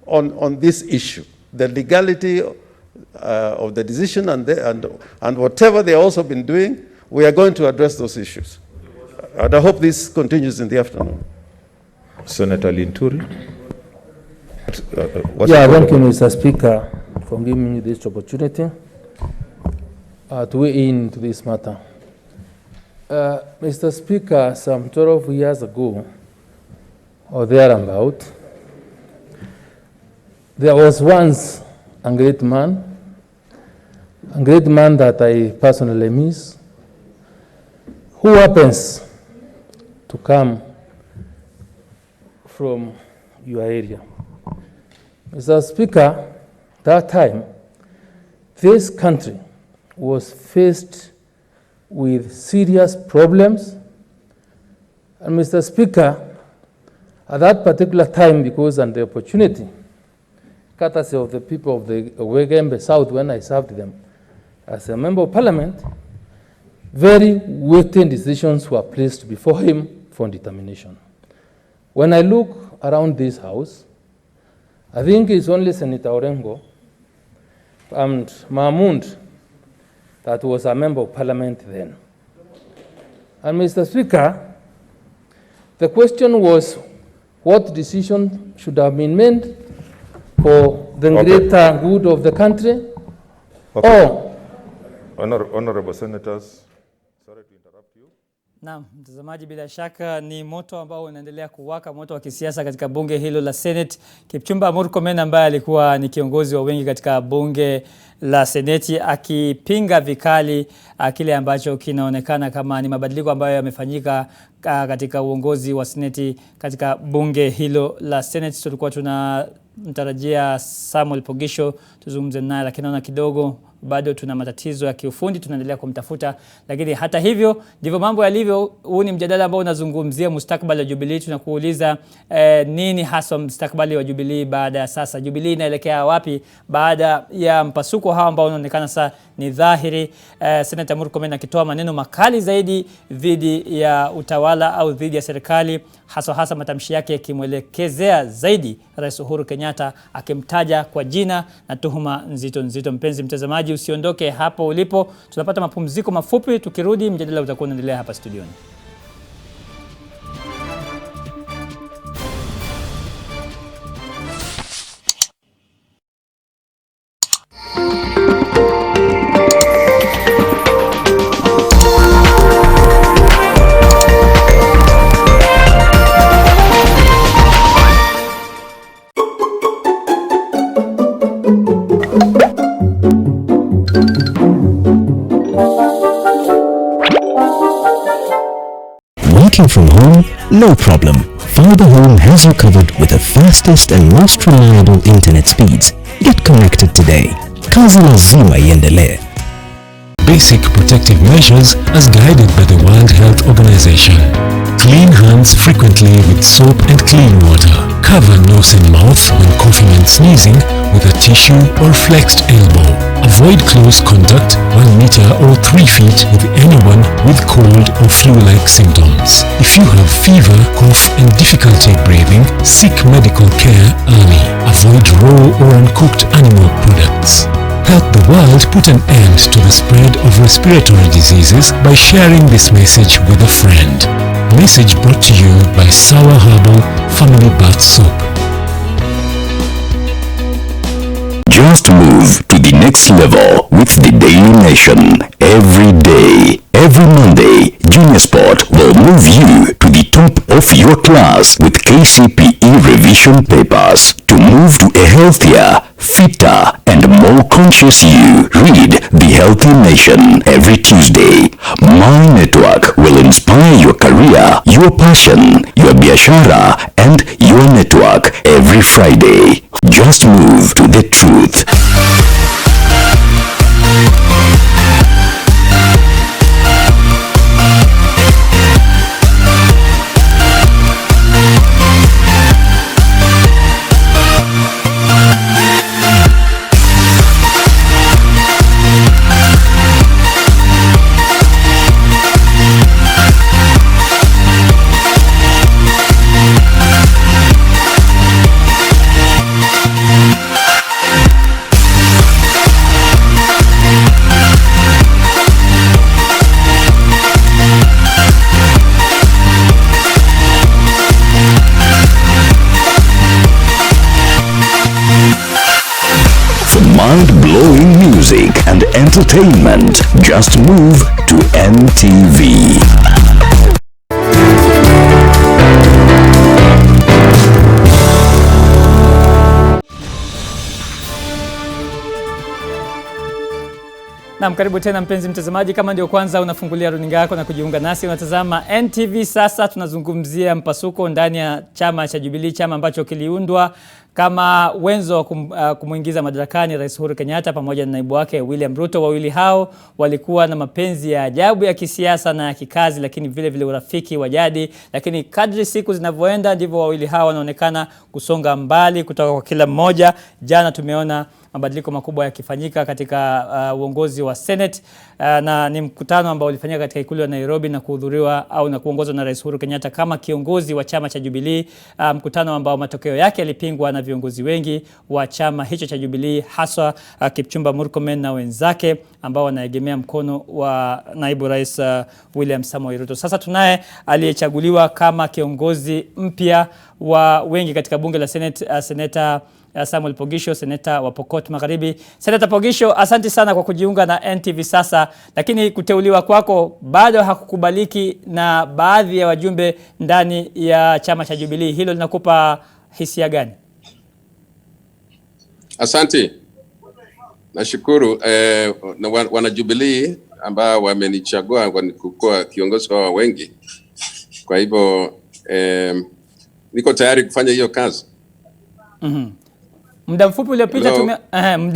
on this issue, the legality of the decision and whatever they also been doing. We are going to address those issues. And I hope this continues in the afternoon. Senator Linturi. Thank you, Mr. Speaker, for giving me this opportunity to weigh in to this matter. Mr. Speaker, some 12 years ago, or thereabout, there was once a great man that I personally miss, who happens to come from your area. Mr. Speaker, that time, this country was faced with serious problems. And Mr. Speaker, At that particular time, because and the opportunity, courtesy of the people of the Wegembe South when I served them as a member of parliament, very weighty decisions were placed before him for determination. When I look around this house, I think it's only Senator Orengo and Mahmoud that was a member of parliament then. And Mr. Speaker, the question was what decision should have been made for the greater good of the country, or Honorable Senators, sorry to interrupt you. Naam, mtazamaji, bila shaka ni moto ambao unaendelea kuwaka, moto wa kisiasa katika bunge hilo la Senate. Kipchumba Murkomen ambaye alikuwa ni kiongozi wa wengi katika bunge la Seneti akipinga vikali kile ambacho kinaonekana kama ni mabadiliko ambayo yamefanyika katika uongozi wa Seneti katika bunge hilo la Senate. Tulikuwa tunamtarajia Samuel Pogisho tuzungumze naye, lakini naona kidogo bado tuna matatizo ya kiufundi, tunaendelea kumtafuta. Lakini hata hivyo ndivyo mambo yalivyo. Huu ni mjadala ambao unazungumzia mustakabali wa Jubilee. Tunakuuliza nini hasa mustakabali wa Jubilee baada ya sasa? Jubilee inaelekea wapi baada ya mpasuko hao ambao unaonekana sasa ni dhahiri? Senator Murkomen akitoa maneno makali zaidi dhidi ya utawala au dhidi ya serikali, hasa matamshi yake yakimwelekezea zaidi Rais Uhuru Kenyatta, akimtaja kwa jina na tuhuma nzito. Mpenzi mtazamaji, usiondoke hapo ulipo. Tunapata mapumziko mafupi, tukirudi mjadala utakuwa unaendelea hapa studioni. Working from home? No problem. Fiber Home has you covered with the fastest and most reliable internet speeds. Get connected today. Kazi lazima iendelee. Basic protective measures as guided by the World Health Organization. Clean hands frequently with soap and clean water. Cover nose and mouth when coughing and sneezing with a tissue or flexed elbow. Avoid close contact 1 meter or 3 feet with anyone with cold or flu-like symptoms. If you have fever, cough and difficulty breathing, seek medical care early. Avoid raw or uncooked animal products. Help the world put an end to the spread of respiratory diseases by sharing this message with a friend. Message brought to you by Sour Herbal Family Bath Soap. Just move to the next level with the Daily Nation. Every day, every Monday, Junior Sport will move you to the top of your class with KCPE revision papers. To move to a healthier, fitter, and more conscious you, read The Healthy Nation every Tuesday. My network will inspire your career, your passion, your biashara, and your network every Friday. Just move to the truth. Mind-blowing music and entertainment. Just move to NTV. Naam, karibu tena mpenzi mtazamaji, kama ndio kwanza unafungulia runinga yako na kujiunga nasi, unatazama NTV. Sasa tunazungumzia mpasuko ndani ya chama cha Jubilee, chama ambacho kiliundwa kama wenzo wa kumuingiza madarakani Rais Uhuru Kenyatta pamoja na naibu wake William Ruto. Wawili hao walikuwa na mapenzi ya ajabu ya kisiasa na ya kikazi, lakini vile vile urafiki wa jadi. Lakini kadri siku zinavyoenda ndivyo wawili hao wanaonekana kusonga mbali kutoka kwa kila mmoja. Jana tumeona mabadiliko makubwa yakifanyika katika uongozi wa Senate, na ni mkutano ambao ulifanyika katika ikulu ya Nairobi na kuhudhuriwa au na kuongozwa na Rais Uhuru Kenyatta kama kiongozi wa chama cha Jubilee, mkutano ambao matokeo yake yalipingwa na viongozi wengi wa chama hicho cha Jubilee, haswa Kipchumba Murkomen na wenzake ambao wanaegemea mkono wa naibu rais William Samoei Ruto. Sasa tunaye aliyechaguliwa kama kiongozi mpya wa wengi katika bunge la Senate, Seneta Samuel Pogisho, seneta wa Pokot Magharibi. Seneta Pogisho, asante sana kwa kujiunga na NTV sasa, lakini kuteuliwa kwako bado hakukubaliki na baadhi ya wajumbe ndani ya chama cha Jubilee. Hilo linakupa hisia gani? Asante. Nashukuru wana Jubilee ambao wamenichagua kuwa kiongozi wao wengi. Kwa hivyo niko tayari kufanya hiyo kazi. Muda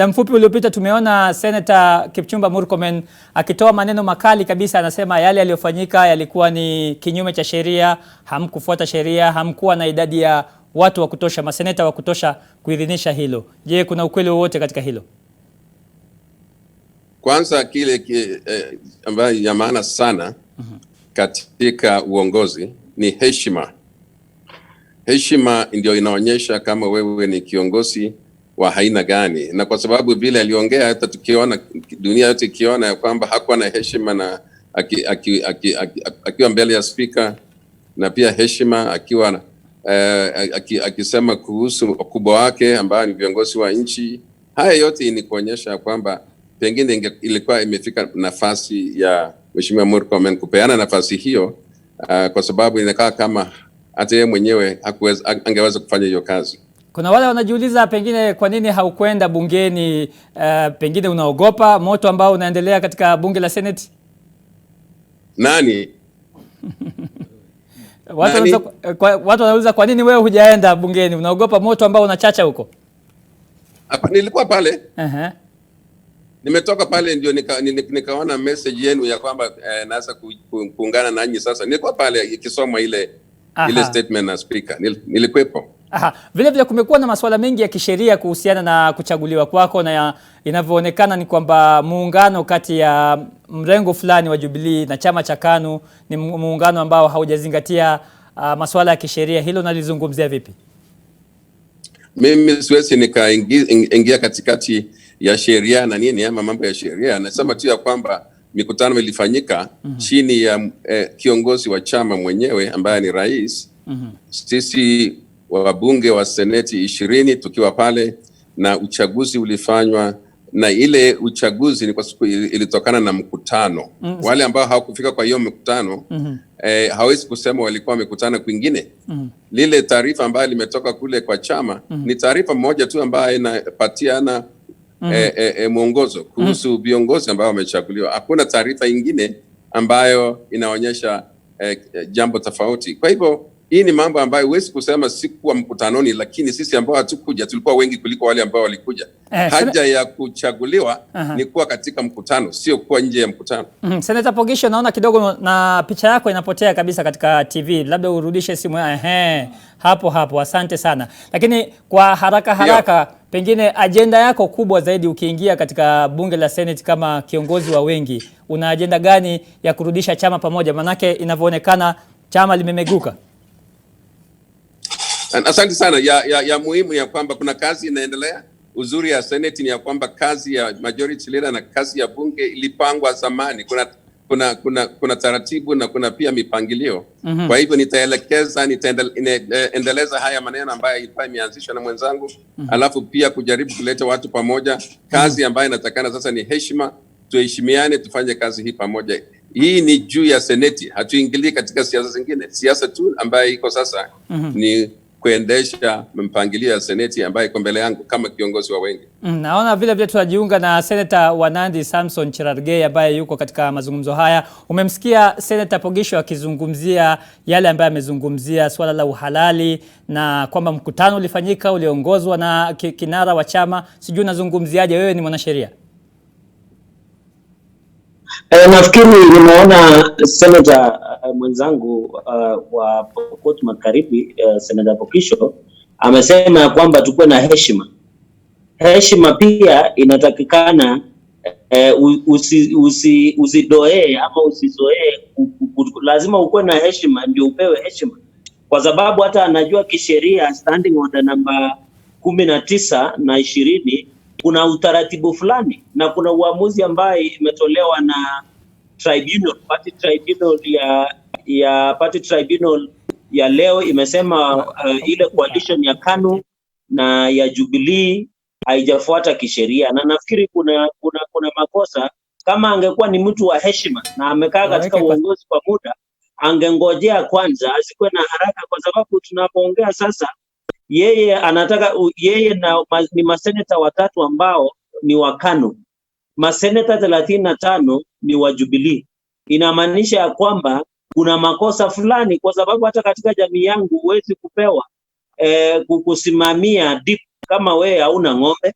mfupi uliopita tumeona Senator Kipchumba Murkomen akitoa maneno makali kabisa. Anasema yale yaliyofanyika yalikuwa ni kinyume cha sheria, hamkufuata sheria, hamkuwa na idadi ya watu wa kutosha, maseneta wa kutosha kuidhinisha hilo. Je, kuna ukweli wowote katika hilo? Kwanza kile ambayo ya maana sana katika uongozi ni heshima. Heshima ndio inaonyesha kama wewe ni kiongozi wa aina gani, na kwa sababu vile aliongea, hata tukiona dunia yote ikiona kwamba hakuwa na heshima, na akiwa mbele ya speaker, na pia heshima akiwa akisema kuhusu ukubwa wake ambao ni viongozi wa nchi. Haya yote ni kuonyesha kwamba pengine ilikuwa imefika nafasi ya Mheshimiwa Murkomen kupeana nafasi hiyo, kwa sababu inakaa kama hata yeye mwenyewe angeweza kufanya hiyo kazi. Kuna wale wanajiuliza pengine kwa nini haukwenda bungeni, pengine unaogopa moto ambao unaendelea katika bunge la Senate? Nani? Watu wanauliza kwa nini wewe hujaenda bungeni, unaogopa moto ambao unachacha huko? Hapa nilikuwa pale. Nimetoka pale ndio nikaona message yenu ya kwamba naweza kuungana nanyi sasa. Nilikuwa pale ikisomwa ile statement na speaker. Nilikuwepo. Vile vile kumekuwa na masuala mengi ya kisheria kuhusiana na kuchaguliwa kwako, na inavyoonekana ni kwamba muungano kati ya mrengo fulani wa Jubilee na chama cha KANU ni muungano ambao haujazingatia masuala ya kisheria. Hilo nalizungumzia vipi? Mimi siwezi nikaingia katikati ya sheria na nini ama mambo ya sheria. Nasema tu ya kwamba mikutano ilifanyika chini ya kiongozi wa chama mwenyewe ambaye ni rais. Sisi wabunge wa seneti 20 tukiwa pale, na uchaguzi ulifanywa, na ile uchaguzi ni kwa sababu ilitokana na mkutano. Wale ambao hawakufika kwa hiyo mkutano hawezi kusema walikuwa wamekutana kwingine. Lile taarifa ambayo limetoka kule kwa chama ni taarifa moja tu ambayo inapatiana mwongozo kuhusu viongozi ambao wamechaguliwa. Hakuna taarifa nyingine ambayo inaonyesha jambo tofauti. Kwa hivyo hii ni mambo ambayo huwezi kusema sikuwa mkutanoni, lakini sisi ambao hatukuja tulikuwa wengi kuliko wale ambao walikuja. Haja ya kuchaguliwa ni kuwa katika mkutano, sio kuwa nje ya mkutano. Senator Pogisho, naona kidogo na picha yako inapotea kabisa katika TV. Labda urudishe simu. Hapo. Asante sana. Lakini kwa haraka pengine agenda yako kubwa zaidi ukiingia katika bunge la Senate kama kiongozi wa wengi, una agenda gani ya kurudisha chama pamoja? Manake inavyoonekana chama limemeguka. Asante sana. Ya muhimu ya kwamba kuna kazi inaendelea. Uzuri ya Senate ni ya kwamba kazi ya majority leader na kazi ya bunge ilipangwa zamani. Kuna taratibu na kuna pia mipangilio. Kwa hivyo nitaendeleza haya maneno ambayo ilikuwa imeanzishwa na mwenzangu, alafu pia kujaribu kuleta watu pamoja. Kazi ambayo inatakana sasa ni heshima, tuheshimiane, tufanye kazi hii pamoja. Hii ni juu ya Seneti, hatuingilii katika siasa zingine. Siasa tu ambayo iko sasa ni kuendesha mpangilio ya seneti ambayo iko mbele yangu kama kiongozi wa wengi. Naona vile vile tunajiunga na Senator wa Nandi Samson Cherargei ambaye yuko katika mazungumzo haya. Umemsikia Senator Pogisho akizungumzia yale ambaye amezungumzia swala la uhalali na kwamba mkutano ulifanyika uliongozwa na kinara wa chama. Sijui unazungumziaje, wewe ni mwanasheria? Nafikiri nimeona Senator mwenzangu wa Pokot Magharibi, Senator Pogisho amesema kwamba tukue na heshima. Heshima pia inatakikana, usidoe ama usizoee. Lazima ukue na heshima ndio upewe heshima, kwa sababu hata anajua kisheria standing order namba 19 na 20 kuna utaratibu fulani na kuna uamuzi ambaye imetolewa na party tribunal ya leo imesema ile coalition ya KANU na ya Jubilee haijafuata kisheria, na nafikiri kuna makosa. Kama angekuwa ni mtu wa heshima na amekaa katika uongozi kwa muda, angengojea kwanza, asikuwe na haraka, kwa sababu tunapoongea sasa yeye anataka ni maseneta watatu ambao ni wa KANU, maseneta 35 ni wa Jubilee. Inamaanisha ya kwamba kuna makosa fulani, kwa sababu hata katika jamii yangu huwezi kupewa kusimamia dip kama wewe hauna ng'ombe.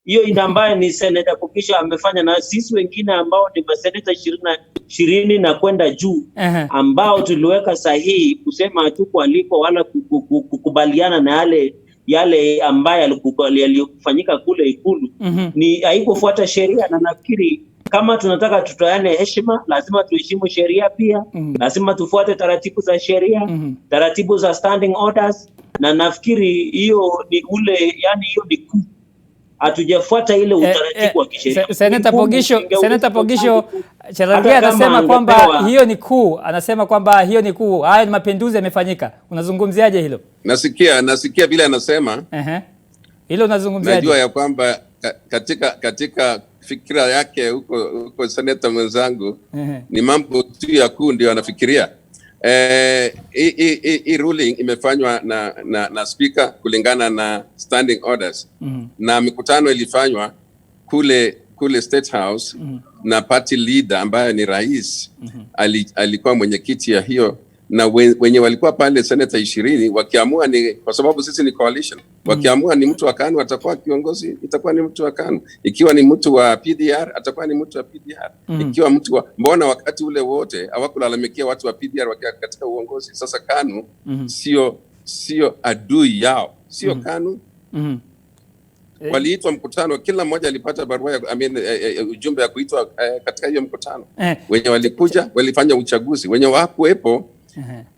Hiyo inambaye ni Senator Pogisho amefanya, na sisi wengine ambao ni maseneta 20 na kwenda juu ambao tuliweka sahihi kusema hatuko aliko wala kukubaliana na yale ambaye yaliyofanyika kule Ikulu, ni haikufuata sheria. Na nafikiri kama tunataka tutoane heshima, lazima tuheshimu sheria pia. Lazima tufuate taratibu za sheria, taratibu za standing orders, na nafikiri hiyo ni hiyo ni kuu. Hatujafuata ile utaratibu wa kisheria. Senator Pogisho Cherargei anasema kwamba hiyo ni kuu, haya ni mapinduzi yamefanyika. Unazungumziaje hilo? Nasikia vile anasema. Hilo unazungumziaje? Najua ya kwamba katika fikira yake huko senator mwenzangu ni mambo tu ya kuu ndio anafikiria. Hii ruling imefanywa na speaker kulingana na standing orders, na mikutano ilifanywa kule State House na party leader ambaye ni rais alikuwa mwenyekiti ya hiyo, na wenye walikuwa pale senator 20 wakiamua, ni kwa sababu sisi ni coalition, wakiamua ni mtu wa KANU atakuwa kiongozi, itakuwa ni mtu wa KANU. Ikiwa ni mtu wa PDR atakuwa ni mtu wa PDR. Ikiwa mtu wa, mbona wakati ule wote hawakulalamikia watu wa PDR wakiwa katika uongozi? Sasa KANU sio adui yao, sio KANU. Waliitwa mkutano, kila mmoja alipata barua ujumbe ya kuitwa katika hiyo mkutano. Wenye walikuja walifanya uchaguzi, wenye hawakuwepo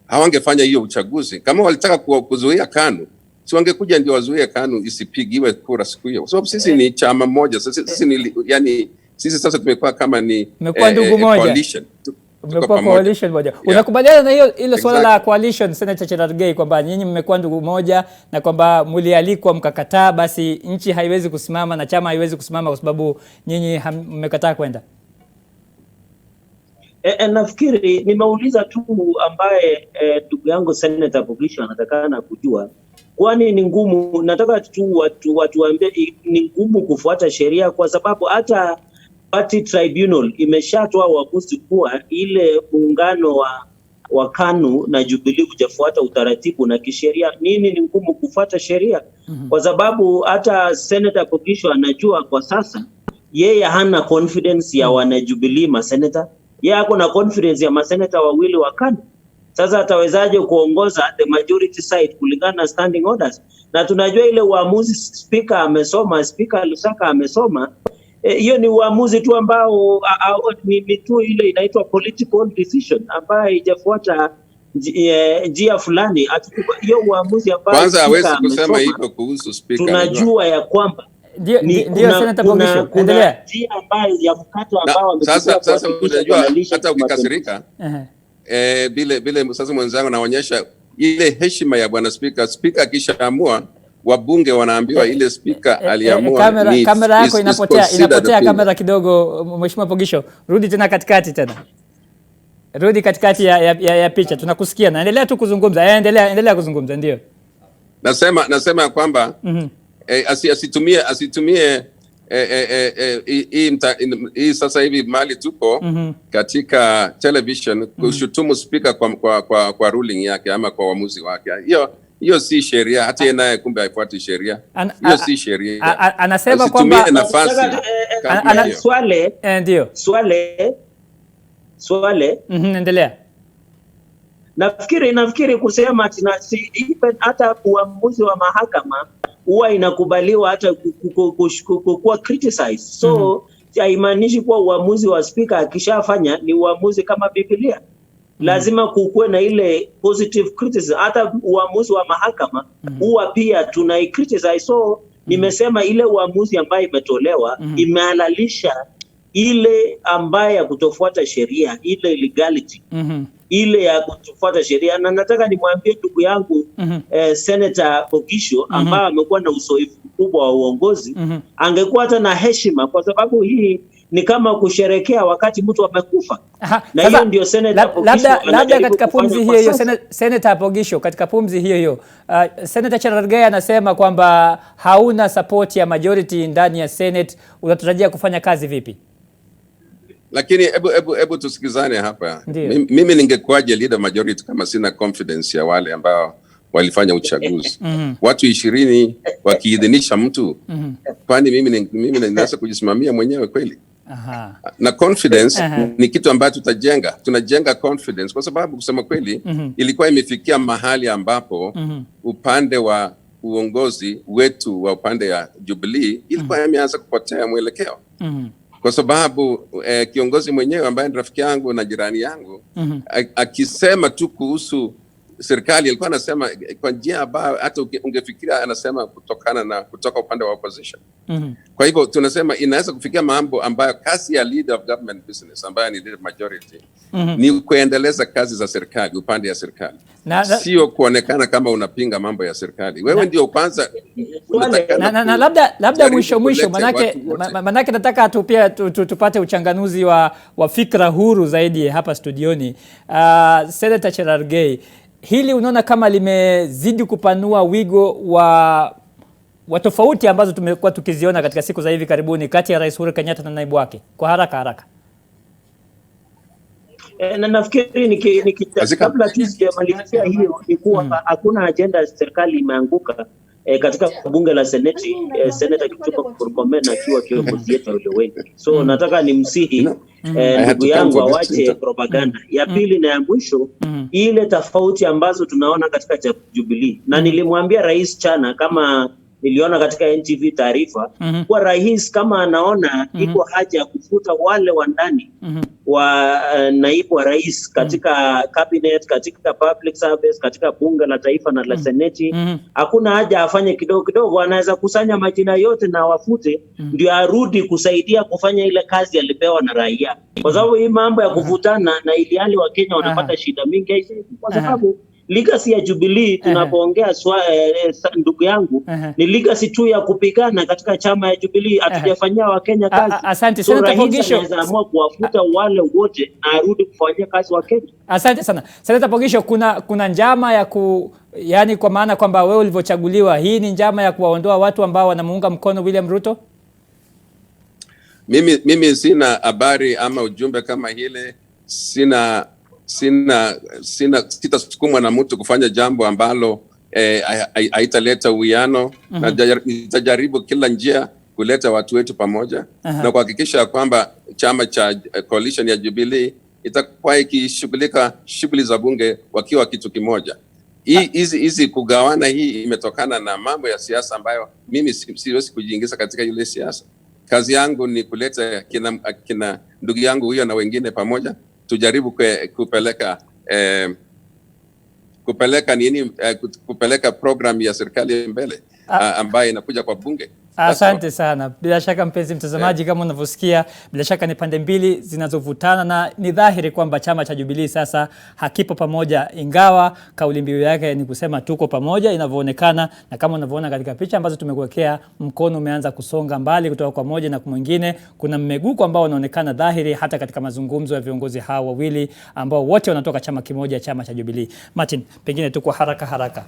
hawangefanya hiyo uchaguzi. Kama walitaka kuzuia KANU, si wangekuja ndio wazuie KANU isipigiwe kura siku hiyo, kwa sababu sisi ni chama moja. Sisi sasa tumekuwa kama ni ndugu moja, coalition. Umekuwa coalition moja. Unakubaliana na hilo swala la coalition, Senator Cherargei, kwamba nyinyi mmekuwa ndugu moja na kwamba mlialikwa mkakataa, basi nchi haiwezi kusimama na chama haiwezi kusimama kwa sababu nyinyi mmekataa kwenda? Nafikiri nimeuliza tu ambaye ndugu yangu Senator Pogisho anatakana kujua, kwani ni ngumu. Nataka tu watu waambie ni ngumu kufuata sheria, kwa sababu hata party tribunal imeshatoa uamuzi kuwa ile muungano wa KANU na Jubilee hujafuata utaratibu na kisheria. Nini ni ngumu kufuata sheria? Kwa sababu hata Senator Pogisho anajua kwa sasa yeye hana confidence ya wana Jubilee maseneta, yeye ako na confidence ya maseneta wawili wa KANU. Sasa atawezaje kuongoza the majority side kulingana na standing orders? Na tunajua ile uamuzi Speaker Lusaka amesoma, hiyo ni uamuzi tu ambao ni tu ile inaitwa political decision ambayo haijafuata njia fulani. Hiyo uamuzi ambao kwanza hawezi kusema hivyo kuhusu speaker. Tunajua ya kwamba ndio Senator Pogisho, endelea. Njia ambayo ya mkato ambao sasa unajua hata ukikasirika vile sasa mwenzangu anaonyesha ile heshima ya bwana speaker akishaamua wabunge wanaambiwa ile speaker aliamua. Kamera yako inapotea kamera kidogo, Mheshimiwa Pogisho, rudi tena katikati rudi katikati ya picha, tunakusikia na endelea tu kuzungumza. Endelea kuzungumza. Ndio Nasema kwamba asitumie hii sasa hivi mali tupo katika television kushutumu speaker kwa ruling yake ama kwa uamuzi wake. Hiyo si sheria, hata yeye naye kumbe haifuati sheria. Hiyo si sheria. Anasema kwamba nafasi Swale. Endelea. Nafikiri kusema hata uamuzi wa mahakama huwa inakubaliwa hata kuwa criticized. So haimaanishi kuwa uamuzi wa speaker akishafanya ni uamuzi kama Biblia. Lazima kukuwe na ile positive criticism. Hata uamuzi wa mahakama huwa pia tunai-criticize. So nimesema ile uamuzi ambayo imetolewa imehalalisha ile ambaye ya kutofuata sheria, ile illegality, ile ya kutofuata sheria. Na nataka nimwambie ndugu yangu Senator Ogisho ambaye amekuwa na uzoefu mkubwa wa uongozi, angekuwa hata na heshima, kwa sababu hii ni kama kusherekea wakati mtu amekufa. Na hiyo ndio Senator Ogisho labda katika pumzi hiyo Senator Ogisho, katika pumzi hiyo Senator Cherargei anasema kwamba hauna support ya majority ndani ya Senate. Unatarajia kufanya kazi vipi? Lakini hebu tusikizane hapa. Mimi ningekuwaje leader majority kama sina confidence ya wale ambao walifanya uchaguzi? Watu 20 wakiidhinisha mtu, kwani mimi naweza kujisimamia mwenyewe kweli? Na confidence ni kitu ambacho tunajenga confidence, kwa sababu kusema kweli ilikuwa imefikia mahali ambapo upande wa uongozi wetu wa upande ya Jubilee ilikuwa imeanza kupotea mwelekeo. Kwa sababu kiongozi mwenyewe ambaye ni rafiki yangu na jirani yangu akisema tu kuhusu serikali alikuwa anasema kwa njia ambayo hata ungefikiria anasema kutoka upande wa opposition. Kwa hivyo tunasema inaweza kufikia mambo ambayo kasi ya leader of government business ambayo ni leader majority ni kuendeleza kazi za serikali, upande ya serikali, sio kuonekana kama unapinga mambo ya serikali. Wewe ndio kwanza na labda mwisho manake nataka tupate uchanganuzi wa fikra huru zaidi hapa studioni. Senator Cherargei, hili unaona kama limezidi kupanua wigo wa tofauti ambazo tumekuwa tukiziona katika siku za hivi karibuni kati ya Rais Uhuru Kenyatta na naibu wake? Kwa haraka. Na nafikiri kabla tu sijamalizia hiyo ni kuwa hakuna agenda ya serikali imeanguka katika bunge la Seneti. Senator Kipchumba Murkomen akiwa kiongozi yetu yule wengi. So nataka nimsihi ndugu yangu awache propaganda. Ya pili na ya mwisho, ile tofauti ambazo tunaona katika Jubilee, na nilimwambia Rais Chana kama niliona katika NTV taarifa kwa rais kama anaona iko haja ya kufuta wale wa ndani wa naibu wa rais katika cabinet, katika public service, katika bunge la taifa na la seneti, hakuna haja afanye kidogo, anaweza kusanya majina yote na wafute ndio arudi kusaidia kufanya ile kazi alipewa na raia. Kwa sababu hii mambo ya kuvutana na iliali wa Kenya wanapata shida mingi, kwa sababu legacy ya Jubilee tunapoongea ndugu yangu ni legacy tu ya kupigana katika chama ya Jubilee, hatujafanyia wa Kenya kazi. Asante Senator Ogisho. Anaweza amua kuwafuta wale wote na arudi kufanyia kazi wa Kenya. Asante sana Senator Ogisho. Kuna njama ya yani kwa maana kwamba wewe ulivyochaguliwa, hii ni njama ya kuwaondoa watu ambao wanamuunga mkono William Ruto? Mimi sina habari ama ujumbe kama hile. Sitasukumwa na mtu kufanya jambo ambalo haitaleta uwiano, na nitajaribu kila njia kuleta watu wetu pamoja na kuhakikisha kwamba chama cha coalition ya Jubilee itakuwa ikishughulika shughuli za bunge wakiwa kitu kimoja. Hizi kugawana hii imetokana na mambo ya siasa ambayo mimi siwezi kujiingiza katika ile siasa. Kazi yangu ni kuleta kina ndugu yangu huyo na wengine pamoja, tujaribu kupeleka kupeleka program ya serikali mbele ambayo inakuja kwa bunge. Asante sana. Bila shaka mpenzi mtazamaji, kama unavyosikia, bila shaka ni pande mbili zinazovutana, na ni dhahiri kwamba chama cha Jubilee sasa hakipo pamoja, ingawa kauli mbiu yake ni kusema tuko pamoja inavyoonekana, na kama unavyoona katika picha ambazo tumekuwekea, mkono umeanza kusonga mbali kutoka kwa moja na kwa mwingine. Kuna mmeguko ambao unaonekana dhahiri hata katika mazungumzo ya viongozi hao wawili ambao wote wanatoka chama kimoja, chama cha Jubilee. Martin, pengine tu kwa haraka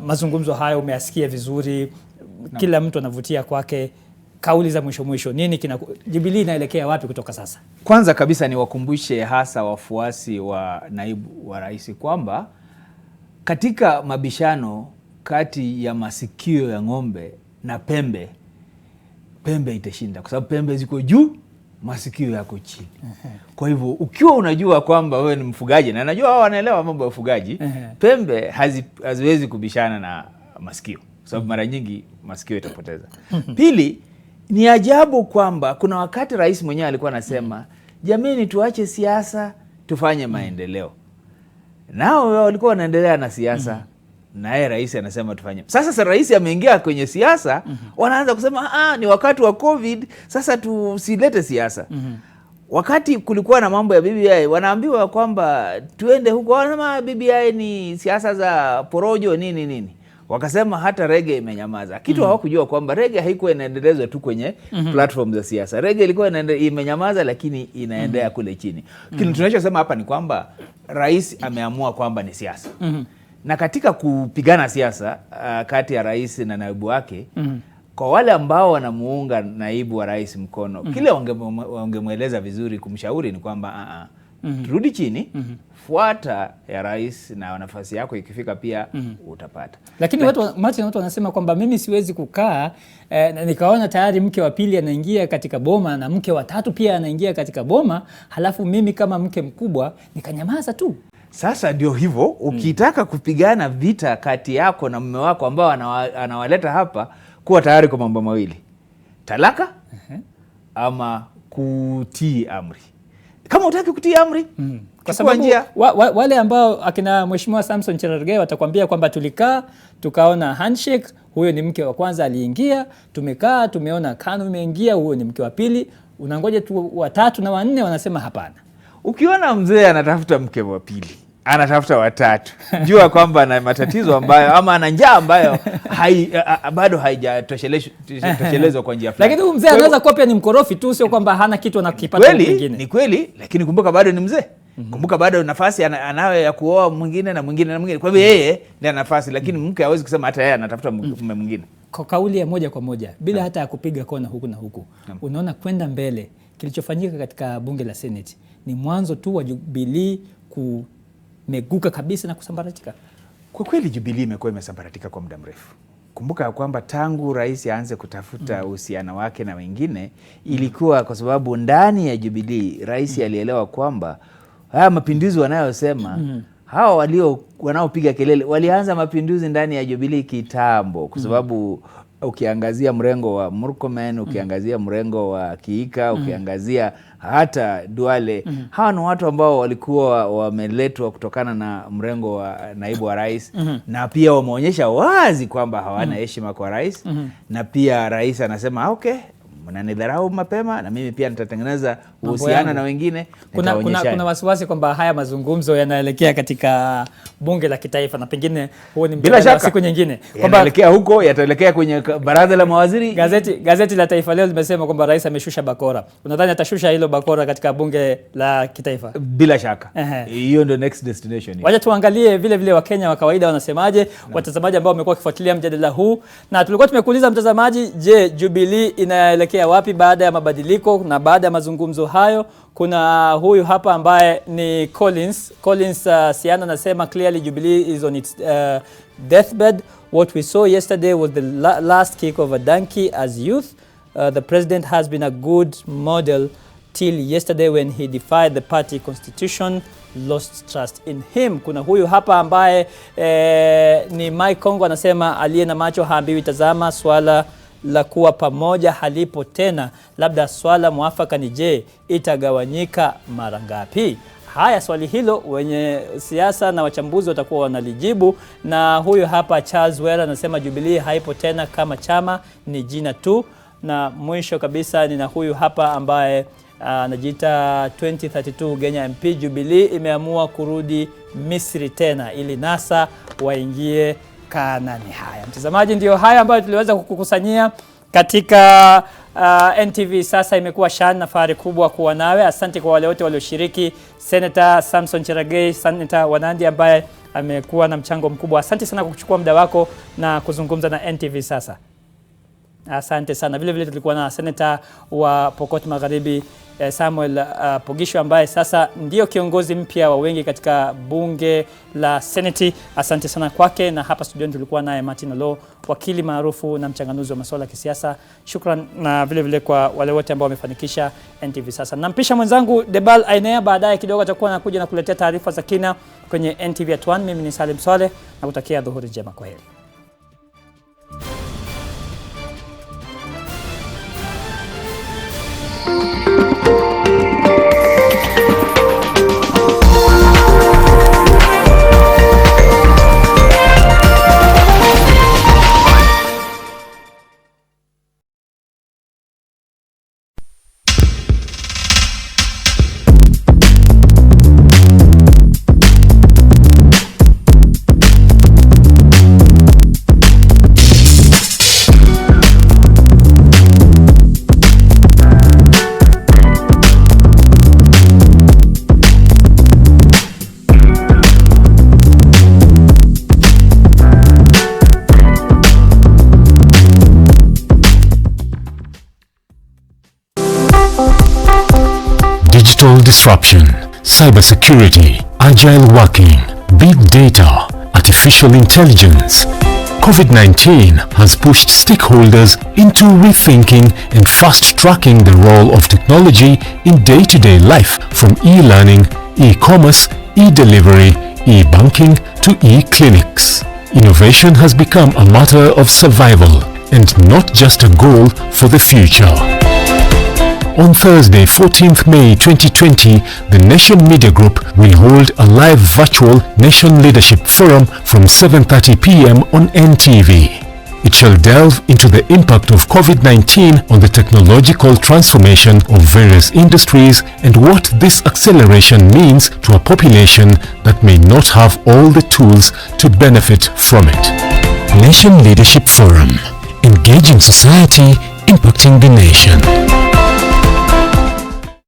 mazungumzo hayo umeyasikia vizuri, kila mtu anavutia kwake, kauli za mwisho nini Jubilee inaelekea wapi kutoka sasa? Kwanza kabisa ni wakumbushe hasa wafuasi wa naibu wa rais kwamba katika mabishano kati ya masikio ya ng'ombe na pembe itashinda, kwa sababu pembe ziko juu, masikio yako chini. Kwa hivyo ukiwa unajua kwamba wewe ni mfugaji, na najua wao wanaelewa mambo ya ufugaji, pembe haziwezi kubishana na masikio, kwa sababu mara nyingi masikio itapoteza. Pili, ni ajabu kwamba kuna wakati rais mwenyewe alikuwa anasema, jamani tuache siasa tufanye maendeleo. Nao walikuwa wanaendelea na siasa, naye rais anasema tufanye. Sasa rais ameingia kwenye siasa, wanaanza kusema ni wakati wa COVID, sasa tusilete siasa. Wakati kulikuwa na mambo ya BBI, wanaambiwa kwamba tuende huko, wanasema BBI ni siasa za porojo nini. Wakasema hata rege imenyamaza. Kitu hawakujua kwamba rege haikuwa inaendelezwa tu kwenye platform za siasa. Rege ilikuwa imenyamaza, lakini inaendelea kule chini. Kile tunachosema hapa ni kwamba rais ameamua kwamba ni siasa. Na katika kupigana siasa kati ya rais na naibu wake, kwa wale ambao wanamuunga naibu wa rais mkono, kile wangemweleza vizuri kumshauri ni kwamba turudi chini, fuata ya rais, na nafasi yako ikifika pia utapata. Lakini watu wanasema kwamba mimi siwezi kukaa nikaona tayari mke wa pili anaingia katika boma na mke wa tatu pia anaingia katika boma, halafu mimi kama mke mkubwa nikanyamaza tu. Sasa ndio hivyo, ukitaka kupigana vita kati yako na mume wako ambao anawaleta hapa, kuwa tayari kwa mambo mawili: talaka ama kutii amri. Kama utaki kutii amri, kwa sababu wale ambao akina Mheshimiwa Samson Cherargei watakwambia kwamba tukaona handshake, huyo ni mke wa kwanza aliingia, tumekaa tumeona KANU imeingia, huyo ni mke wa pili, unangoja tu watatu na wanne, wanasema hapana. Ukiona mzee anatafuta mke wa pili, anatafuta watatu, jua kwamba ana matatizo ambayo ama ana njaa ambayo bado haijatoshelezwa kwa njia fulani. Lakini mzee anaweza kuwa pia ni mkorofi tu, sio kwamba hana kitu anakipata mwingine. Ni kweli, lakini kumbuka bado ni mzee. Kumbuka bado nafasi anayo ya kuoa mwingine na mwingine na mwingine. Kwa hivyo yeye ndiye nafasi, lakini mke hawezi kusema hata yeye anatafuta mume mwingine. Kwa kauli ya moja kwa moja bila hata ya kupiga kona huku na huku. Unaona kwenda mbele, kilichofanyika katika bunge la Senate ni mwanzo tu wa Jubilee kumeguka kabisa na kusambaratika. Kwa kweli Jubilee imekuwa imesambaratika kwa muda mrefu. Kumbuka kwamba tangu rais aanze kutafuta uhusiano wake na wengine, ilikuwa kwa sababu ndani ya Jubilee rais alielewa kwamba haya mapinduzi wanayosema hao wanaopiga kelele walianza mapinduzi ndani ya Jubilee kitambo, kwa sababu ukiangazia mrengo wa Murkomen, ukiangazia mrengo wa Kiika, ukiangazia hata Duale, hawa ni watu ambao walikuwa wameletwa kutokana na mrengo wa naibu wa rais, na pia wameonyesha wazi kwamba hawana heshima kwa rais, na pia rais anasema okay, mnanidharau mapema na mimi pia nitatengeneza uhusiano na wengine. Kuna wasiwasi kwamba haya mazungumzo yanaelekea katika bunge la kitaifa, na pengine huo ni mjadala wa siku nyingine, kwamba yanaelekea huko, yataelekea kwenye baraza la mawaziri. Gazeti la Taifa Leo limesema kwamba rais ameshusha bakora. Unadhani atashusha hilo bakora katika bunge la kitaifa? Bila shaka. Hiyo ndio next destination. Wacha tuangalie vile Wakenya wa kawaida wanasemaje, watazamaji ambao wamekuwa kifuatilia mjadala huu. Na tulikuwa tumekuuliza mtazamaji, je, Jubilee inaelekea wapi baada ya mabadiliko na baada ya mazungumzo hayo? Kuna huyu hapa ambaye ni Collins Siana anasema clearly Jubilee is on its deathbed. What we saw yesterday was the last kick of a donkey as youth. The president has been a good model till yesterday when he defied the party constitution, lost trust in him. Kuna huyu hapa ambaye ni Mike Kongo anasema aliye na macho haambiwi tazama, swala la kuwa pamoja halipo tena, labda swala mwafaka ni je, itagawanyika mara ngapi? Haya, swali hilo wenye siasa na wachambuzi watakuwa wanalijibu, na huyu hapa Charles Wera anasema Jubilee haipo tena kama chama, ni jina tu. Na mwisho kabisa nina huyu hapa ambaye anajiita 2032 Kenya MP, Jubilee imeamua kurudi Misri tena ili NASA waingie Kanaani. Haya mtazamaji, ndio haya ambayo tuliweza kukusanyia katika NTV. Sasa imekuwa shana na fahari kubwa kuwa nawe. Asante kwa wale wote walioshiriki. Senator Samson Cherargei, Senator Wanandi ambaye amekuwa na mchango mkubwa. Asante sana kwa kuchukua muda wako na kuzungumza na NTV sasa. Asante sana. Vile vile tulikuwa na Senator wa Pokot Magharibi Samuel Pogisho ambaye sasa ndio kiongozi mpya wa wengi katika bunge la Seneti. Asante sana kwake. Na hapa studioni tulikuwa naye Martin Olo, wakili maarufu na mchanganuzi wa masuala ya kisiasa. Shukran, na vile vile kwa wale wote ambao wamefanikisha NTV sasa. Nampisha mwenzangu Debal Ainea, baadaye kidogo atakuwa anakuja na kuletea taarifa za kina kwenye NTV at One. Mimi ni Salim Swaleh na kutakia dhuhuri njema. Kwaheri. Digital disruption, cybersecurity, agile working, big data, artificial intelligence. COVID-19 has pushed stakeholders into rethinking and fast-tracking the role of technology in day-to-day life, from e-learning, e-commerce, e-delivery, e-banking to e-clinics. Innovation has become a matter of survival and not just a goal for the future. On Thursday, 14th May 2020, the Nation Media Group will hold a live virtual Nation Leadership Forum from 7:30 p.m. on NTV. It shall delve into the impact of COVID-19 on the technological transformation of various industries and what this acceleration means to a population that may not have all the tools to benefit from it. Nation Leadership Forum. Engaging society, impacting the nation.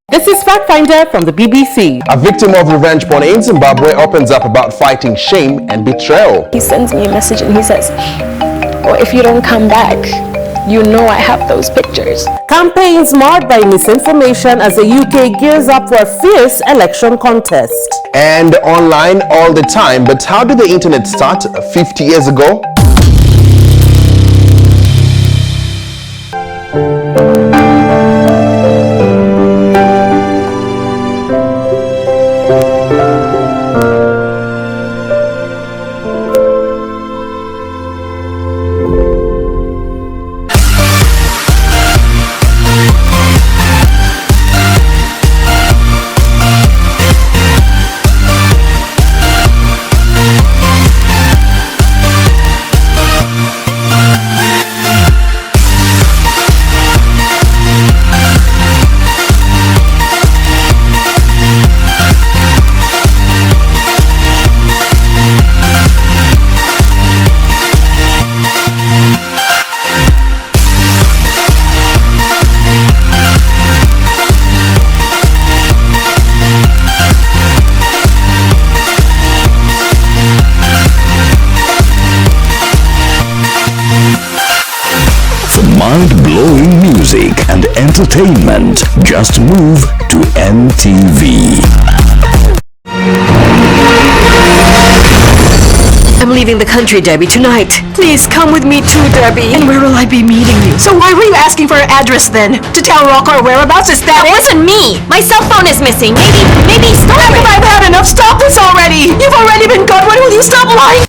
This is Fact Finder from the BBC. A victim of revenge porn in Zimbabwe opens up about fighting shame and betrayal. He sends me a message and he says, "Oh, if you don't come back, you know I have those pictures." Campaigns marred by misinformation as the UK gears up for a fierce election contest. And online all the time, but how did the internet start 50 years ago? Mind-blowing music and entertainment. Just move to NTV. I'm leaving the country, Debbie, tonight. Please come with me too, Debbie. And where will I be meeting you? So why were you asking for an address then? To tell Rock our whereabouts? Is that it? Wasn't me. My cell phone is missing. Maybe stolen. I've had enough. Stop this already. You've already been good. When will you stop lying?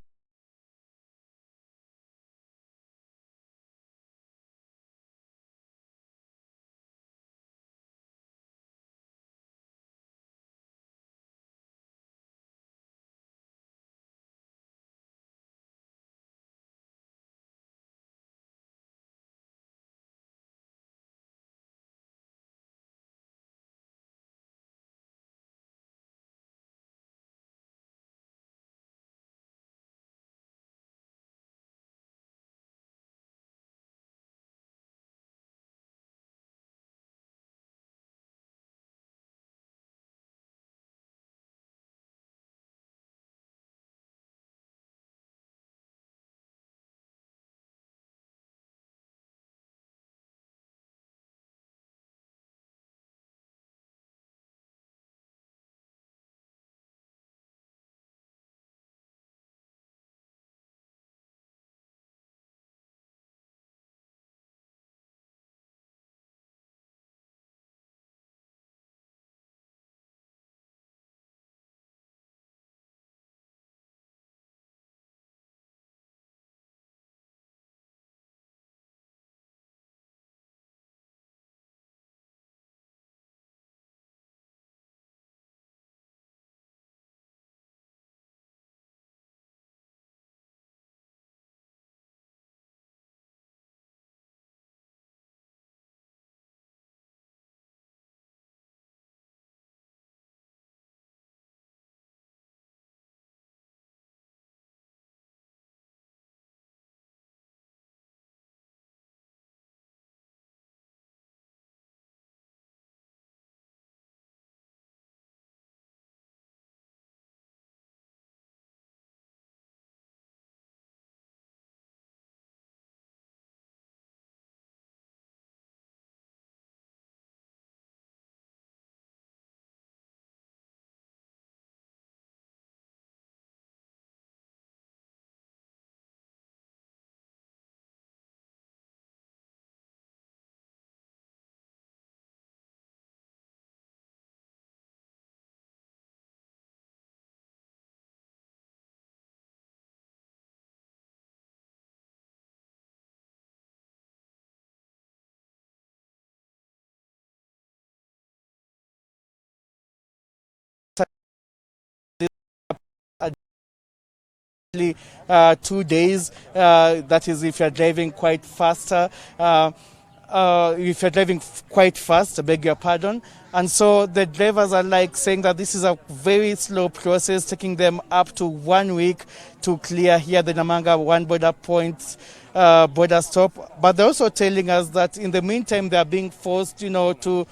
2 days. That is, if you're driving quite faster. If you're driving quite fast, I beg your pardon. And so the drivers are like saying that this is a very slow process, taking them up to 1 week to clear here the Namanga one border point, border stop. But they're also telling us that in the meantime, they're being forced, to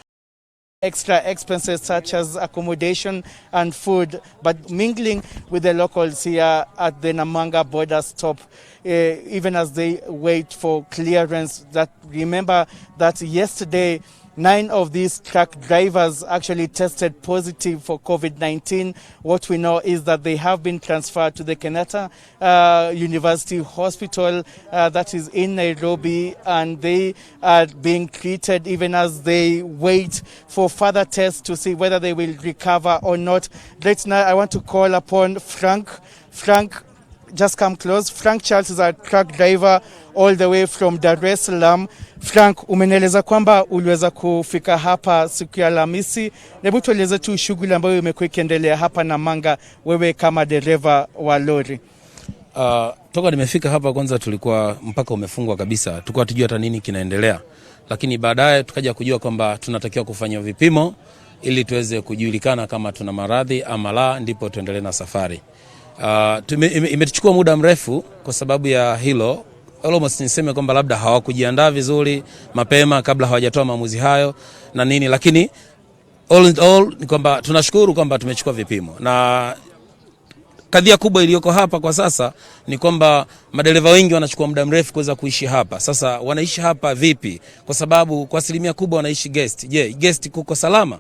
extra expenses such as accommodation and food, but mingling with the locals here at the Namanga border stop, even as they wait for clearance. That remember that yesterday 9 of these truck drivers actually tested positive for COVID-19. What we know is that they have been transferred to the Kenyatta University Hospital that is in Nairobi, and they are being treated even as they wait for further tests to see whether they will recover or not. Right now, I want to call upon Frank. Frank, just come close. Frank Charles is a truck driver all the way from Dar es Salaam. Frank, umenieleza kwamba uliweza kufika hapa siku ya Alhamisi. Hebu tueleze tu shughuli ambayo imekuwa ikiendelea hapa Namanga, wewe kama dereva wa lori. Toka nimefika hapa, kwanza tulikuwa mpaka umefungwa kabisa. Tulikuwa tujua hata nini kinaendelea. Lakini baadaye tukaja kujua kwamba tunatakiwa kufanya vipimo ili tuweze kujulikana kama tuna maradhi ama la, ndipo tuendelee na safari. Imetuchukua muda mrefu kwa sababu ya hilo. Almost niseme kwamba labda hawakujiandaa vizuri mapema kabla hawajatoa maamuzi hayo na nini, lakini all in all ni kwamba tunashukuru kwamba tumechukua vipimo. Na kadhia kubwa iliyoko hapa kwa sasa ni kwamba madereva wengi wanachukua muda mrefu kuweza kuishi hapa. Sasa wanaishi hapa vipi? Kwa sababu kwa asilimia kubwa wanaishi guest. Je, guest kuko salama?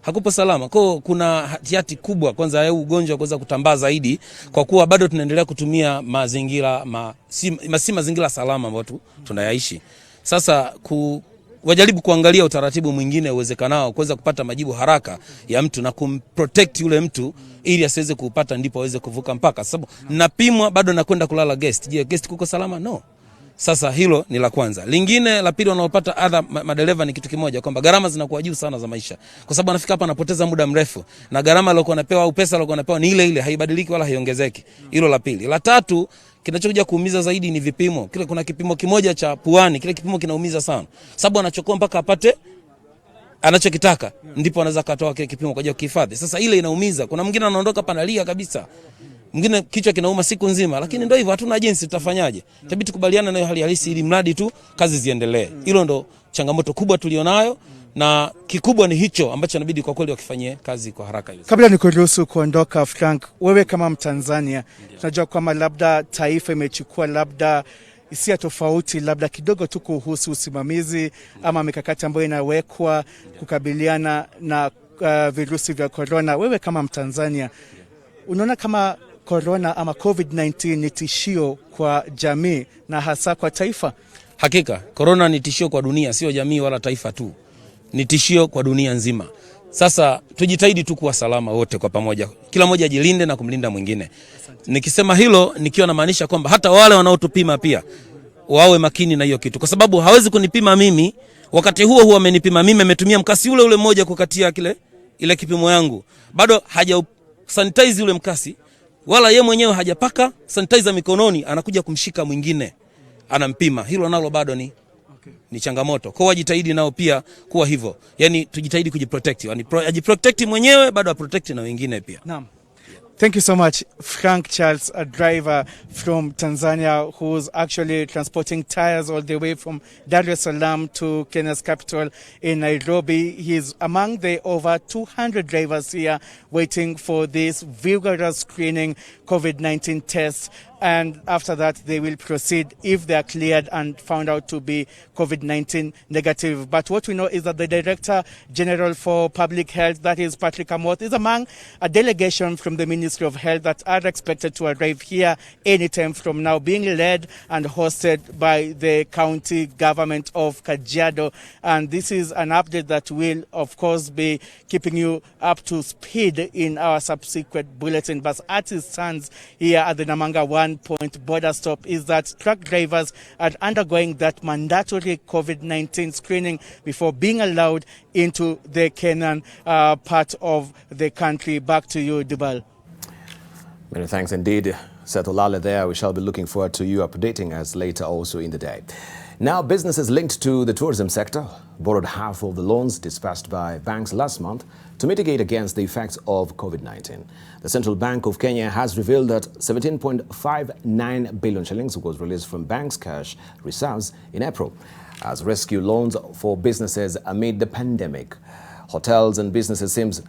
Hakupo salama. Kuna hatihati kubwa kwanza ya ugonjwa kuweza kutambaa zaidi, kwa kuwa bado tunaendelea kutumia mazingira si mazingira salama ambayo tunayaishi. Sasa wajaribu kuangalia utaratibu mwingine uwezekanao kuweza kupata majibu haraka ya mtu na kumprotect yule mtu ili asiweze kupata, ndipo aweze kuvuka mpaka. Sababu napimwa bado nakwenda kulala guest. Je, guest kuko salama? No. Sasa hilo ni la kwanza. Lingine la pili, wanaopata madereva ni kitu kimoja, kwamba gharama zinakuwa juu sana za maisha. Kwa sababu anafika hapa anapoteza muda mrefu, na gharama aliyokuwa anapewa au pesa aliyokuwa anapewa ni ile ile, haibadiliki wala haiongezeki. Hilo la pili. La tatu, kinachokuja kuumiza zaidi ni vipimo. Kuna kipimo kimoja cha puani, kile kipimo kinaumiza sana. Sababu anachokoa mpaka apate anachokitaka, ndipo anaweza katoa kile kipimo kwa ajili ya kuhifadhi. Sasa ile inaumiza. Kuna mwingine anaondoka panalia kabisa. Mwingine kichwa kinauma siku nzima, lakini ndio hivyo, hatuna jinsi, tutafanyaje? Itabidi tukubaliana nayo hali halisi ili mradi tu kazi ziendelee. Hilo ndo changamoto kubwa tulionayo, na kikubwa ni hicho ambacho inabidi kwa kweli wakifanyie kazi kwa haraka hivi. Kabla nikuruhusu kuondoka, Frank, wewe kama Mtanzania, tunajua kwamba labda taifa imechukua labda hisia tofauti labda kidogo tu kuhusu usimamizi ama mikakati ambayo inawekwa kukabiliana na virusi vya corona. Wewe kama Mtanzania, unaona kama corona ama COVID-19 ni tishio kwa jamii na hasa kwa taifa? Hakika, corona ni tishio kwa dunia, sio jamii wala taifa tu. Ni tishio kwa dunia nzima. Sasa tujitahidi tu kuwa salama wote kwa pamoja. Kila mmoja ajilinde na kumlinda mwingine. Nikisema hilo nikiwa namaanisha kwamba hata wale wanaotupima pia wawe makini na hiyo kitu, kwa sababu hawezi kunipima mimi wakati huo amenipima mimi, ametumia mkasi ule mmoja kukatia ile kipimo yangu. Bado haja sanitize ule mkasi, wala yeye mwenyewe hajapaka sanitizer mikononi, anakuja kumshika mwingine anampima. Hilo nalo bado ni changamoto. Kwa wajitahidi nao pia kuwa hivyo. Yaani tujitahidi kujiprotect. Yaani ajiprotect mwenyewe bado aprotect na wengine pia. Naam. Thank you so much, Frank Charles, a driver from Tanzania who's actually transporting tires all the way from Dar es Salaam to Kenya's capital in Nairobi. He's among the over 200 drivers here waiting for this vigorous screening COVID-19 test. And after that, they will proceed if they are cleared and found out to be COVID-19 negative. But what we know is that the Director General for Public Health, that is Patrick Amoth, is among a delegation from the Ministry of Health that are expected to arrive here anytime from now, being led and hosted by the county government of Kajiado. And this is an update that will, of course, be keeping you up to speed in our subsequent bulletin. But as it stands here at the Namanga One Point border stop is that truck drivers are undergoing that mandatory COVID-19 screening before being allowed into the Kenyan part of the country. Back to you, Dibal. Many thanks indeed, Seth Olale there. We shall be looking forward to you updating us later also in the day. Now, businesses linked to the tourism sector borrowed half of the loans disbursed by banks last month to mitigate against the effects of COVID-19. The Central Bank of Kenya has revealed that 17.59 billion shillings was released from banks' cash reserves in April as rescue loans for businesses amid the pandemic. Hotels and businesses seems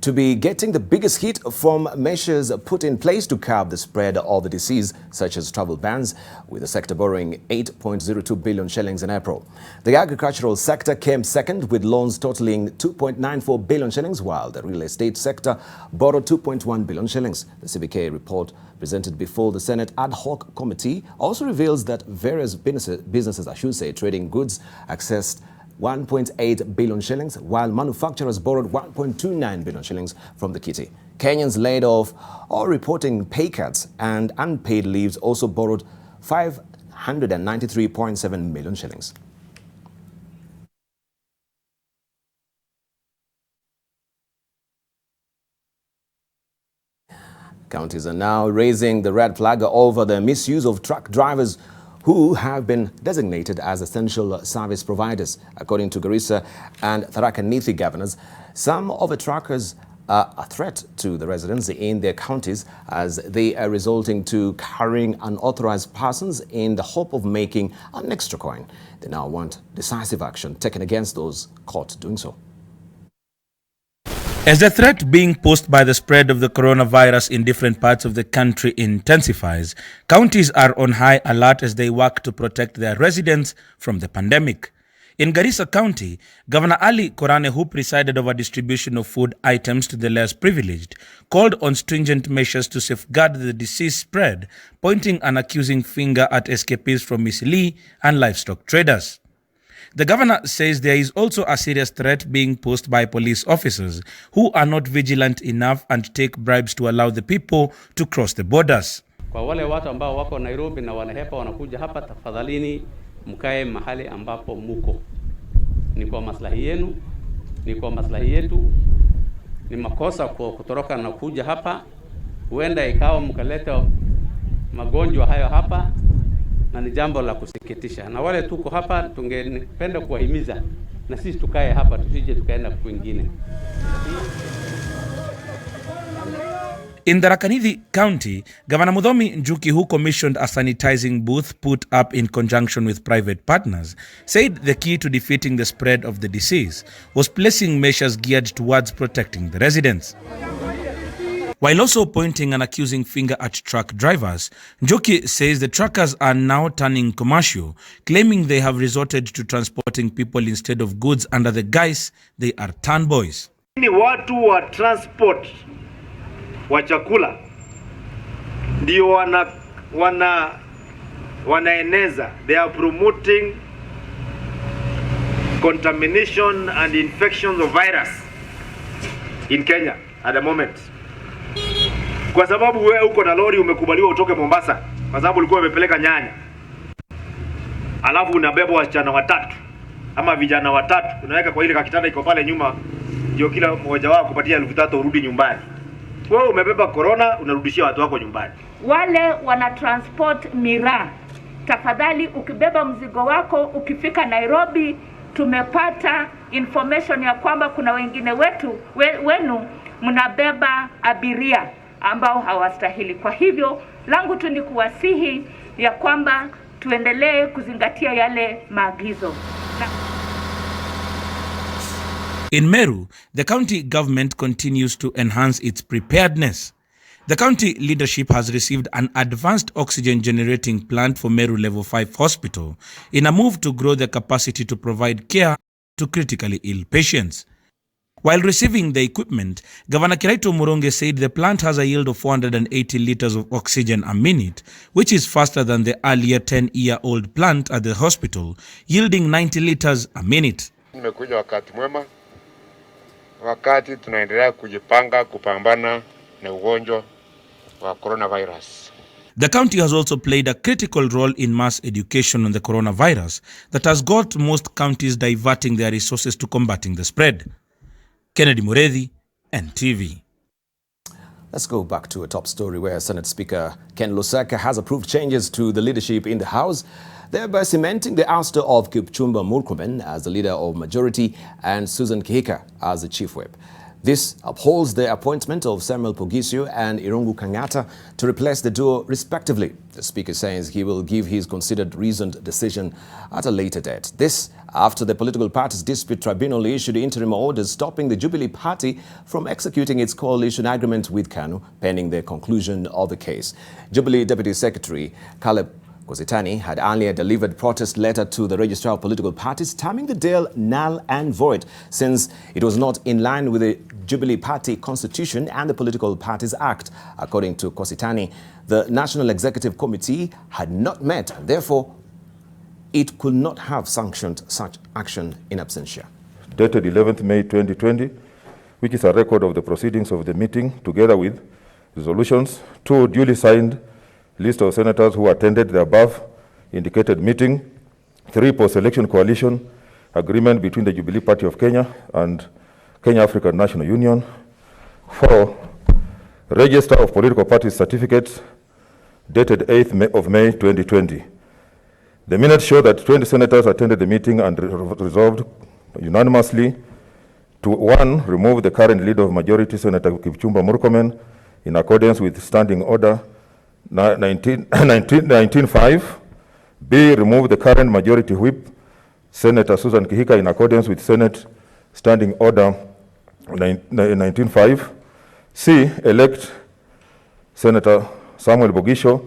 to be getting the biggest hit from measures put in place to curb the spread of the disease, such as travel bans, with the sector borrowing 8.02 billion shillings in April. The agricultural sector came second with loans totaling 2.94 billion shillings, while the real estate sector borrowed 2.1 billion shillings. The CBK report presented before the Senate Ad Hoc Committee also reveals that various businesses, I should say, trading goods accessed 1.8 billion shillings, while manufacturers borrowed 1.29 billion shillings from the kitty. Kenyans laid off or reporting pay cuts and unpaid leaves also borrowed 593.7 million shillings. Counties are now raising the red flag over the misuse of truck drivers who have been designated as essential service providers. According to Garissa and Tharaka Nithi governors, some of the truckers are a threat to the residents in their counties as they are resulting to carrying unauthorized persons in the hope of making an extra coin. They now want decisive action taken against those caught doing so. As the threat being posed by the spread of the coronavirus in different parts of the country intensifies, counties are on high alert as they work to protect their residents from the pandemic. In Garissa County, Governor Ali Korane, who presided over distribution of food items to the less privileged, called on stringent measures to safeguard the disease spread, pointing an accusing finger at escapees from Misili and livestock traders. The governor says there is also a serious threat being posed by police officers who are not vigilant enough and take bribes to allow the people to cross the borders. Kwa wale watu ambao wako Nairobi na wanahepa wanakuja hapa, tafadhalini mkae mahali ambapo muko. Ni kwa maslahi yenu, ni kwa maslahi yetu. Ni makosa kutoroka na kuja hapa, huenda ikawa mkaleta magonjwa hayo hapa, na ni jambo la kusikitisha. Na wale tuko hapa tungependa kuwahimiza na sisi tukae hapa, tusije tukaenda kwingine. In Tharaka Nithi County, Governor Muthomi Njuki, who commissioned a sanitizing booth put up in conjunction with private partners, said the key to defeating the spread of the disease was placing measures geared towards protecting the residents. While also pointing an accusing finger at truck drivers, Njoki says the truckers are now turning commercial, claiming they have resorted to transporting people instead of goods under the guise they are turn boys. Ni watu wa transport wa chakula ndio wanaeneza. They are promoting contamination and infections of virus in Kenya at the moment. Kwa sababu wewe uko na lori umekubaliwa utoke Mombasa kwa sababu ulikuwa umepeleka nyanya. Alafu unabeba wasichana watatu ama vijana watatu, unaweka kwa ile kakitanda iko pale nyuma, ndio kila mmoja wao kupatia 3,000 urudi nyumbani. Wewe umebeba corona unarudishia watu wako nyumbani. Wale wana transport miraa, tafadhali ukibeba mzigo wako ukifika Nairobi, tumepata information ya kwamba kuna wengine wenu mnabeba abiria ambao hawastahili. Kwa hivyo langu tu ni kuwasihi ya kwamba tuendelee kuzingatia yale maagizo. In Meru, the county government continues to enhance its preparedness. The county leadership has received an advanced oxygen generating plant for Meru Level 5 Hospital in a move to grow the capacity to provide care to critically ill patients. While receiving the equipment, Governor Kiraito Muronge said the plant has a yield of 480 liters of oxygen a minute, which is faster than the earlier 10-year-old plant at the hospital, yielding 90 liters a minute. Nimekuja wakati mwema, wakati tunaendelea kujipanga kupambana na ugonjwa wa coronavirus. The county has also played a critical role in mass education on the coronavirus that has got most counties diverting their resources to combating the spread. Kennedy Muredhi, NTV. Let's go back to a top story where Senate Speaker Ken Lusaka has approved changes to the leadership in the House, thereby cementing the ouster of Kipchumba Murkomen as the leader of majority and Susan Kihika as the chief whip. This upholds the appointment of Samuel Pogisio and Irungu Kangata to replace the duo respectively. The Speaker says he will give his considered reasoned decision at a later date. This after the Political Parties Dispute Tribunal issued interim orders stopping the Jubilee Party from executing its coalition agreement with KANU pending the conclusion of the case. Jubilee Deputy Secretary Caleb Kositani had earlier delivered protest letter to the Registrar of Political Parties, terming the deal null and void since it was not in line with the Jubilee Party Constitution and the Political Parties Act. According to Kositani, the National Executive Committee had not met and therefore it could not have sanctioned such action in absentia. Dated 11th May 2020, which is a record of the proceedings of the meeting together with resolutions, 2 duly signed list of senators who attended the above indicated meeting, 3 post-election coalition agreement between the Jubilee Party of Kenya and Kenya African National Union, 4 register of political parties certificates dated 8th of May 2020. The minutes show that 20 senators attended the meeting and resolved unanimously to 1, remove the current leader of majority, Senator Kipchumba Murkomen, in accordance with Standing Order 19.5. B, remove the current majority whip, Senator Susan Kihika, in accordance with Senate Standing Order 19.5. C, elect Senator Samuel Bogisho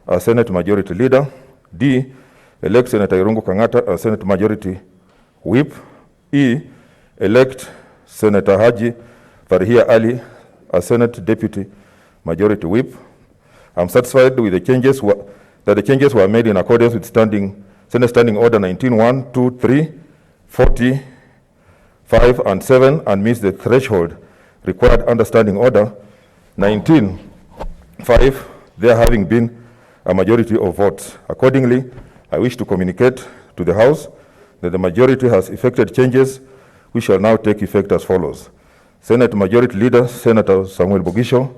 as Senate Majority Leader. D, elect Senator Irungu Kangata as Senate Majority Whip. E, elect Senator Haji Farhia Ali as Senate Deputy Majority Whip. I'm satisfied with the changes that the changes were made in accordance with Senate Standing Order 19.1, 2, 3, 40, 5, and 7, and meets the threshold required under Standing Order 19.5, there having been a majority of votes. Accordingly, I wish to communicate to the House that the majority has effected changes which shall now take effect as follows. Senate Majority Leader, Senator Samuel Bogisho.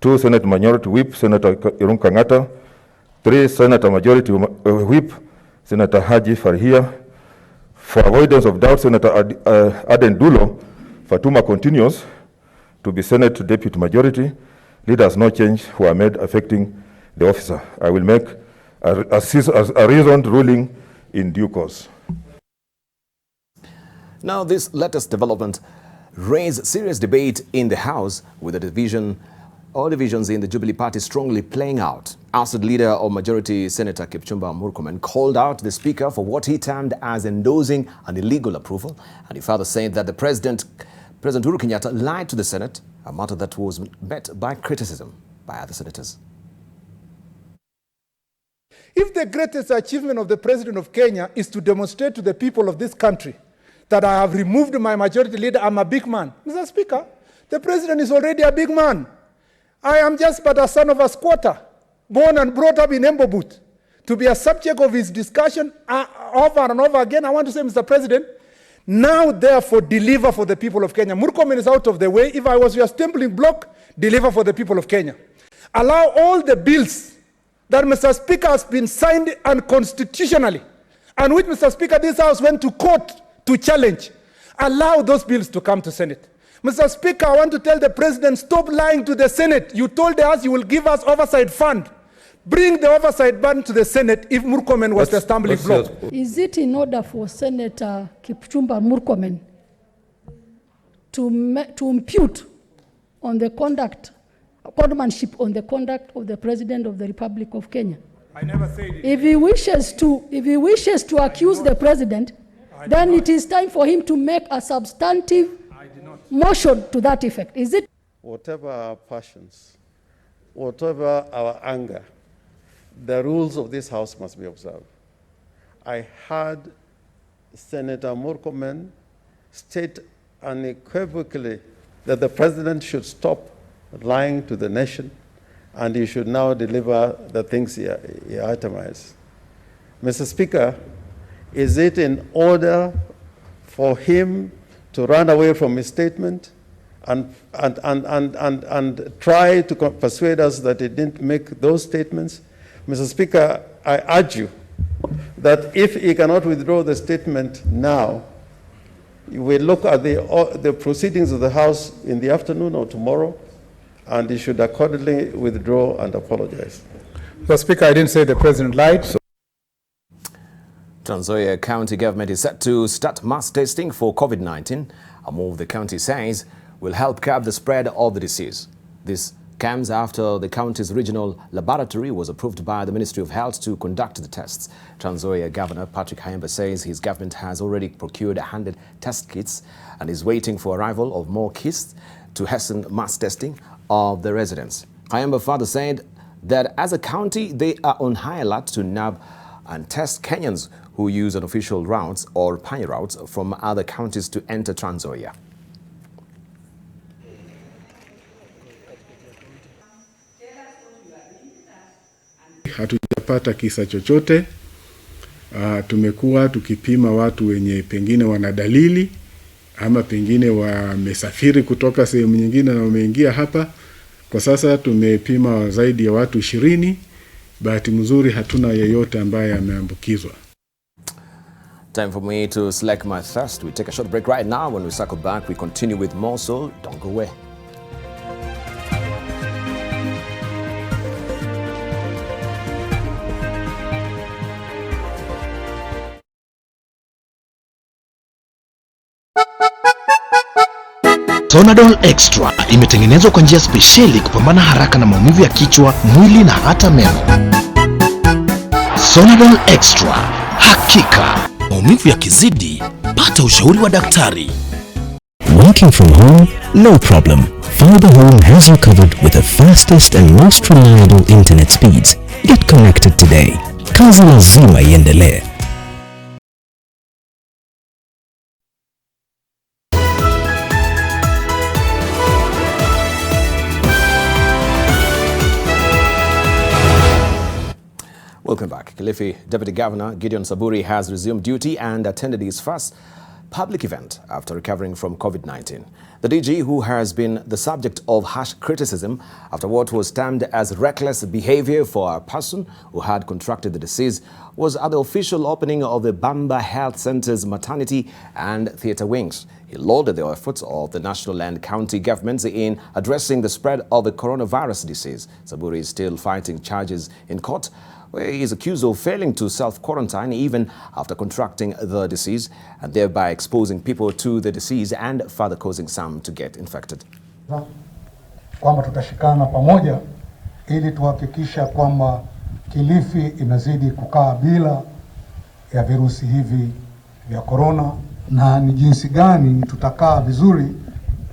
2, Senate Minority Whip, Senator Irungu Kangata. 3, Senator Majority Whip, Senator Haji Farhia. For avoidance of doubt, Senator Aden Dulo Fatuma continues to be Senate Deputy Majority Leader as no change were made affecting the officer. I will make a reasoned ruling in due course. Now, this latest development raised serious debate in the House with the divisions in the Jubilee Party strongly playing out. Ousted leader of majority Senator Kipchumba Murkomen called out the Speaker for what he termed as endorsing an illegal approval, and he further said that the President Uhuru Kenyatta lied to the Senate, a matter that was met by criticism by other senators. If the greatest achievement of the President of Kenya is to demonstrate to the people of this country that I have removed my majority leader, I'm a big man. Mr. Speaker, the President is already a big man. I am just but a son of a squatter, born and brought up in Embo Boot. To be a subject of his discussion over and over again, I want to say, Mr. President, now therefore deliver for the people of Kenya. Murkomen is out of the way. If I was your stumbling block, deliver for the people of Kenya. Allow all the bills that, Mr. Speaker, has been signed unconstitutionally, and which, Mr. Speaker, this House went to court to challenge. Allow those bills to come to Senate. Mr. Speaker, I want to tell the President, stop lying to the Senate. You told us you will give us oversight fund. Bring the oversight fund to the Senate if Murkomen was the stumbling block. Is it in order for Senator Kipchumba Murkomen to impute on the conmanship on the conduct of the President of the Republic of Kenya? I never said it. If he wishes to accuse the President, then it is time for him to make a substantive motion to that effect. Is it? Whatever our passions, whatever our anger, the rules of this House must be observed. I heard Senator Murkomen state unequivocally that the President should stop lying to the nation and he should now deliver the things he itemized. Mr. Speaker, is it in order for him to run away from his statement and try to persuade us that he didn't make those statements. Mr. Speaker, I urge you that if he cannot withdraw the statement now, you will look at the proceedings of the House in the afternoon or tomorrow, and he should accordingly withdraw and apologize. Mr. Speaker, I didn't say the president lied. Trans Nzoia County government is set to start mass testing for COVID-19, a move the county says will help curb the spread of the disease. This comes after the county's regional laboratory was approved by the Ministry of Health to conduct the tests. Trans Nzoia Governor Patrick Kayemba says his government has already procured 100 test kits and is waiting for arrival of more kits to hasten mass testing of the residents. Kayemba further said that as a county, they are on high alert to nab and test Kenyans who use unofficial routes or pioneer routes from other counties to enter Trans Nzoia. Hatujapata kisa chochote. Tumekuwa tukipima watu wenye pengine wana dalili ama pengine wamesafiri kutoka sehemu nyingine na wameingia hapa. Kwa sasa tumepima zaidi ya watu 20. Bahati mzuri hatuna yeyote ambaye ameambukizwa. Time for me to select my thirst. We take a short break right now. When we circle back, we continue with more, so don't go away. Sonadol Extra imetengenezwa kwa njia spesheli kupambana haraka na maumivu ya kichwa, mwili na hata meno. Sonadol Extra, hakika maumivu yakizidi, pata ushauri wa daktari. Working from home? No problem. Fiber Home has you covered with the fastest and most reliable internet speeds. Get connected today. Kazi lazima iendelee. Welcome back. Kilifi Deputy Governor Gideon Saburi has resumed duty and attended his first public event after recovering from COVID-19. The DG, who has been the subject of harsh criticism after what was termed as reckless behavior for a person who had contracted the disease, was at the official opening of the Bamba Health Center's maternity and theatre wings. He lauded the efforts of the national and county governments in addressing the spread of the coronavirus disease. Saburi is still fighting charges in court, where he is accused of failing to self-quarantine even after contracting the disease and thereby exposing people to the disease and further causing some to get infected. Kwamba tutashikana pamoja ili tuhakikisha kwamba Kilifi inazidi kukaa bila ya virusi hivi vya corona, na ni jinsi gani tutakaa vizuri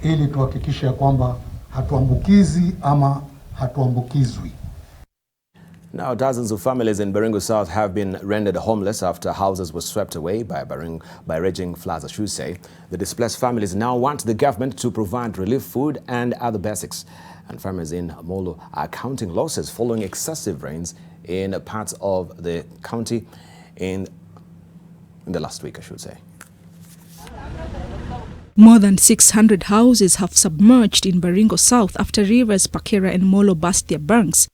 ili tuhakikisha kwamba hatuambukizi ama hatuambukizwi. Now, dozens of families in Baringo South have been rendered homeless after houses were swept away by raging floods, I should say. The displaced families now want the government to provide relief food and other basics. And farmers in Molo are counting losses following excessive rains in parts of the county in the last week, I should say. More than 600 houses have submerged in Baringo South after rivers Pakera and Molo burst their banks.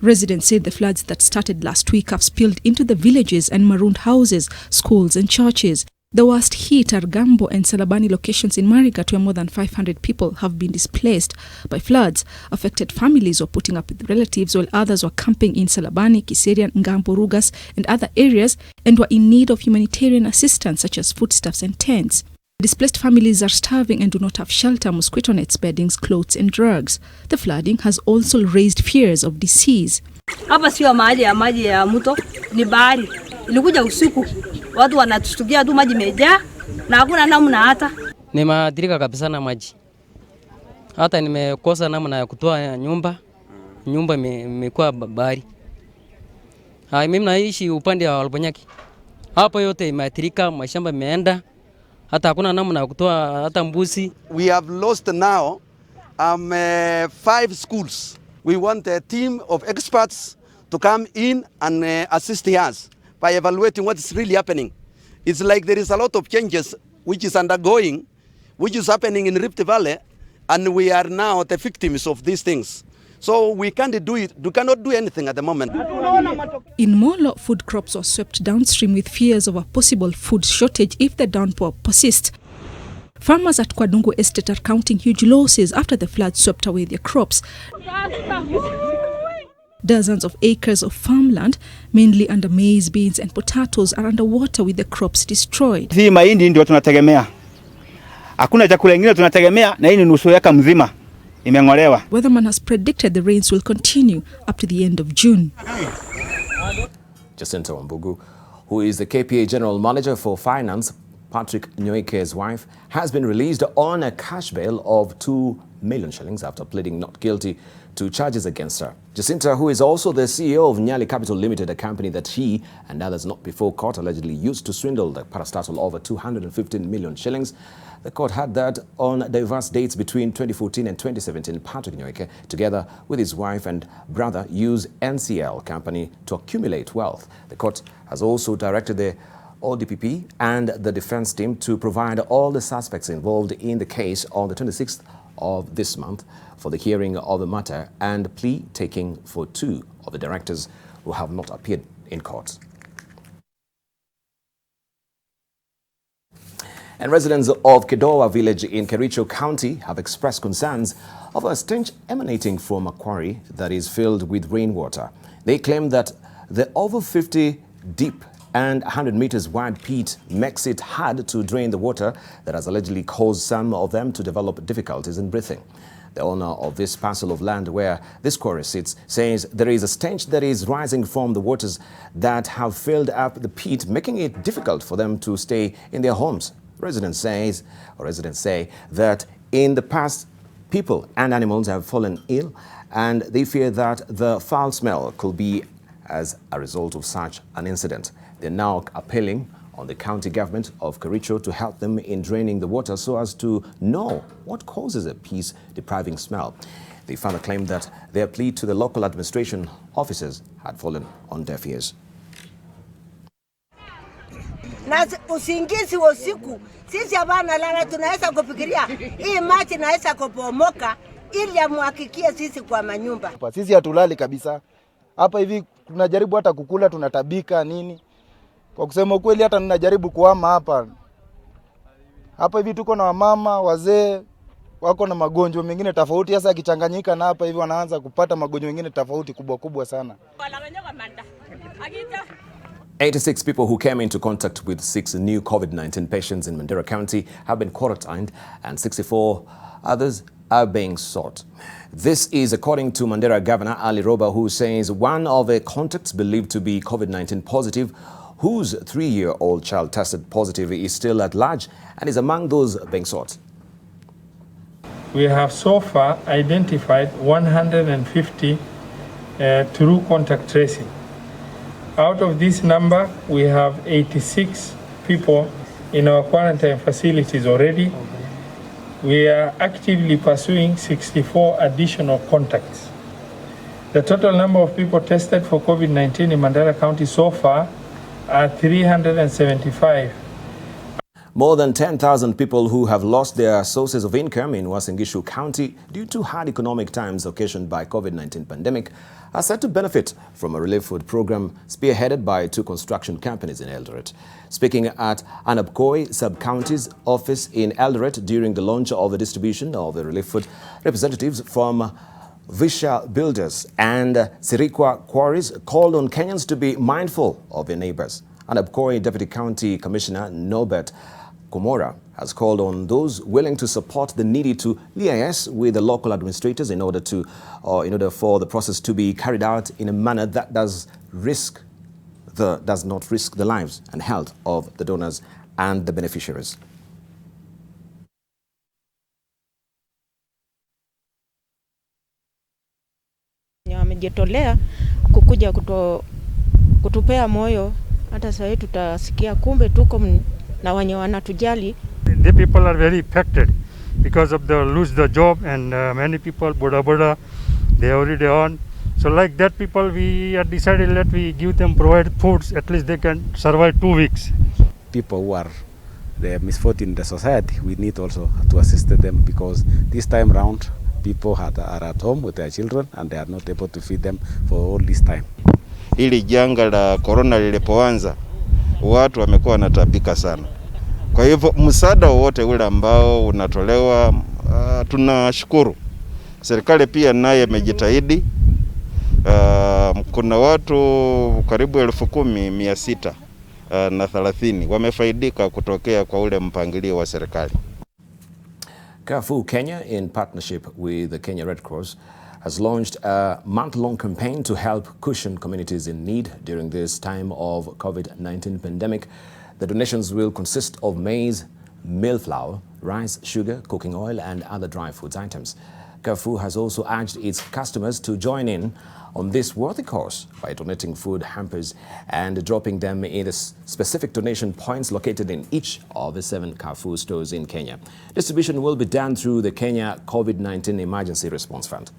Residents said the floods that started last week have spilled into the villages and marooned houses, schools and churches. The worst hit are Gambo and Salabani locations in Marigat, where more than 500 people have been displaced by floods. Affected families were putting up with relatives, while others were camping in Salabani, Kiserian, Ngambo, Rugas and other areas and were in need of humanitarian assistance such as foodstuffs and tents. Displaced families are starving and do not have shelter, mosquito nets, beddings, clothes and drugs. The flooding has also raised fears of disease. Hapa sio maji ya mto, ni bahari. Ilikuja usiku, watu wanatustukia tu maji imejaa na hakuna namna hata. Nimeathirika kabisa na maji. Hata nimekosa namna ya kutoa nyumba. Nyumba imekuwa bahari. Mimi naishi upande wa Albonyaki. Hapo yote imeathirika, mashamba imeenda. Hata hakuna namna ya kutoa hata mbuzi. We have lost now 5 schools. We want a team of experts to come in and assist us by evaluating what is really happening. It's like there is a lot of changes which is undergoing which is happening in Rift Valley, and we are now the victims of these things. So we can't do it. We cannot do anything at the moment. In Molo, food crops were swept downstream with fears of a possible food shortage if the downpour persists. Farmers at Kwadungu Estate are counting huge losses after the flood swept away their crops. Dozens of acres of farmland, mainly under maize, beans and potatoes, are underwater with the crops destroyed. Hii mahindi ndio tunategemea. Hakuna chakula kingine tunategemea, na hii ni nusu eka mzima imeng'olewa. Weatherman has predicted the rains will continue up to the end of June. Jacinta Wambugu, who is the KPA General Manager for Finance, Patrick Nyoike's wife, has been released on a cash bail of 2 million shillings after pleading not guilty to charges against her. Jacinta, who is also the CEO of Nyali Capital Limited, a company that he and others not before court allegedly used to swindle the parastatal over 215 million shillings. The court had that on diverse dates between 2014 and 2017. Patrick Nyoike, together with his wife and brother, used NCL company to accumulate wealth. The court has also directed the ODPP and the defense team to provide all the suspects involved in the case on the 26th of this month for the hearing of the matter and plea taking for 2 of the directors who have not appeared in court. And residents of Kedowa village in Kericho County have expressed concerns of a stench emanating from a quarry that is filled with rainwater. They claim that the over 50 deep and 100 meters wide pit makes it hard to drain the water that has allegedly caused some of them to develop difficulties in breathing. The owner of this parcel of land where this quarry sits says there is a stench that is rising from the waters that have filled up the pit, making it difficult for them to stay in their homes. Residents say that in the past, people and animals have fallen ill, and they fear that the foul smell could be as a result of such an incident. They're now appealing on the county government of Kericho to help them in draining the water so as to know what causes a peace-depriving smell. They further claimed that their plea to the local administration officers had fallen on deaf ears. Na usingizi wa usiku sisi abana lala tunaweza kufikiria hii maji inaweza kupomoka ili amhakikie sisi kwa manyumba. Sisi hatulali kabisa. Hapa hivi tunajaribu hata kukula tunatabika nini. Kwa kusema kweli hata ninajaribu kuhama hapa. Hapa hivi tuko na wamama, wazee wako na magonjwa mengine tofauti, sasa akichanganyika na hapa hivi wanaanza kupata magonjwa mengine tofauti kubwa sana. 86 people who came into contact with 6 new COVID-19 patients in Mandera County have been quarantined and 64 others are being sought. This is according to Mandera Governor Ali Roba, who says one of the contacts believed to be COVID-19 positive, whose 3-year-old child tested positive, is still at large and is among those being sought. We have so far identified 150 through contact tracing. Out of this number, we have 86 people in our quarantine facilities already. We are actively pursuing 64 additional contacts. The total number of people tested for COVID-19 in Mandera County so far are 375. More than 10,000 people who have lost their sources of income in Uasin Gishu County due to hard economic times occasioned by COVID-19 pandemic are set to benefit from a relief food program spearheaded by 2 construction companies in Eldoret. Speaking at Anabkoi Sub-County's office in Eldoret during the launch of the distribution of the relief food, representatives from Visha Builders and Sirikwa Quarries called on Kenyans to be mindful of their neighbors. Anabkoi Deputy County Commissioner Norbert Komora has called on those willing to support the needy to liaise with the local administrators in order for the process to be carried out in a manner that does not risk the lives and health of the donors and the beneficiaries. Wamejitolea kukuja kutupea moyo, hata sasa tutasikia kumbe tuko na wenye wanatujali. The people are very affected because of the lose the job, and many people boda they already on. So like that people, we are decided that we give them provide foods, at least they can survive 2 weeks. People who are the misfortune in the society, we need also to assist them, because this time round people are at home with their children and they are not able to feed them for all this time. Hili janga la corona lilipoanza, watu wamekuwa wanatabika sana. Kwa hivyo msaada wote ule ambao unatolewa tunashukuru. Serikali pia naye imejitahidi. Kuna watu karibu 10,630 wamefaidika kutokea kwa ule mpangilio wa serikali. Carrefour Kenya, in partnership with the Kenya Red Cross, has launched a month-long campaign to help cushion communities in need during this time of COVID-19 pandemic. The donations will consist of maize, meal flour, rice, sugar, cooking oil, and other dry foods items. Carrefour has also urged its customers to join in on this worthy cause by donating food hampers and dropping them in the specific donation points located in each of the 7 Carrefour stores in Kenya. Distribution will be done through the Kenya COVID-19 Emergency Response Fund.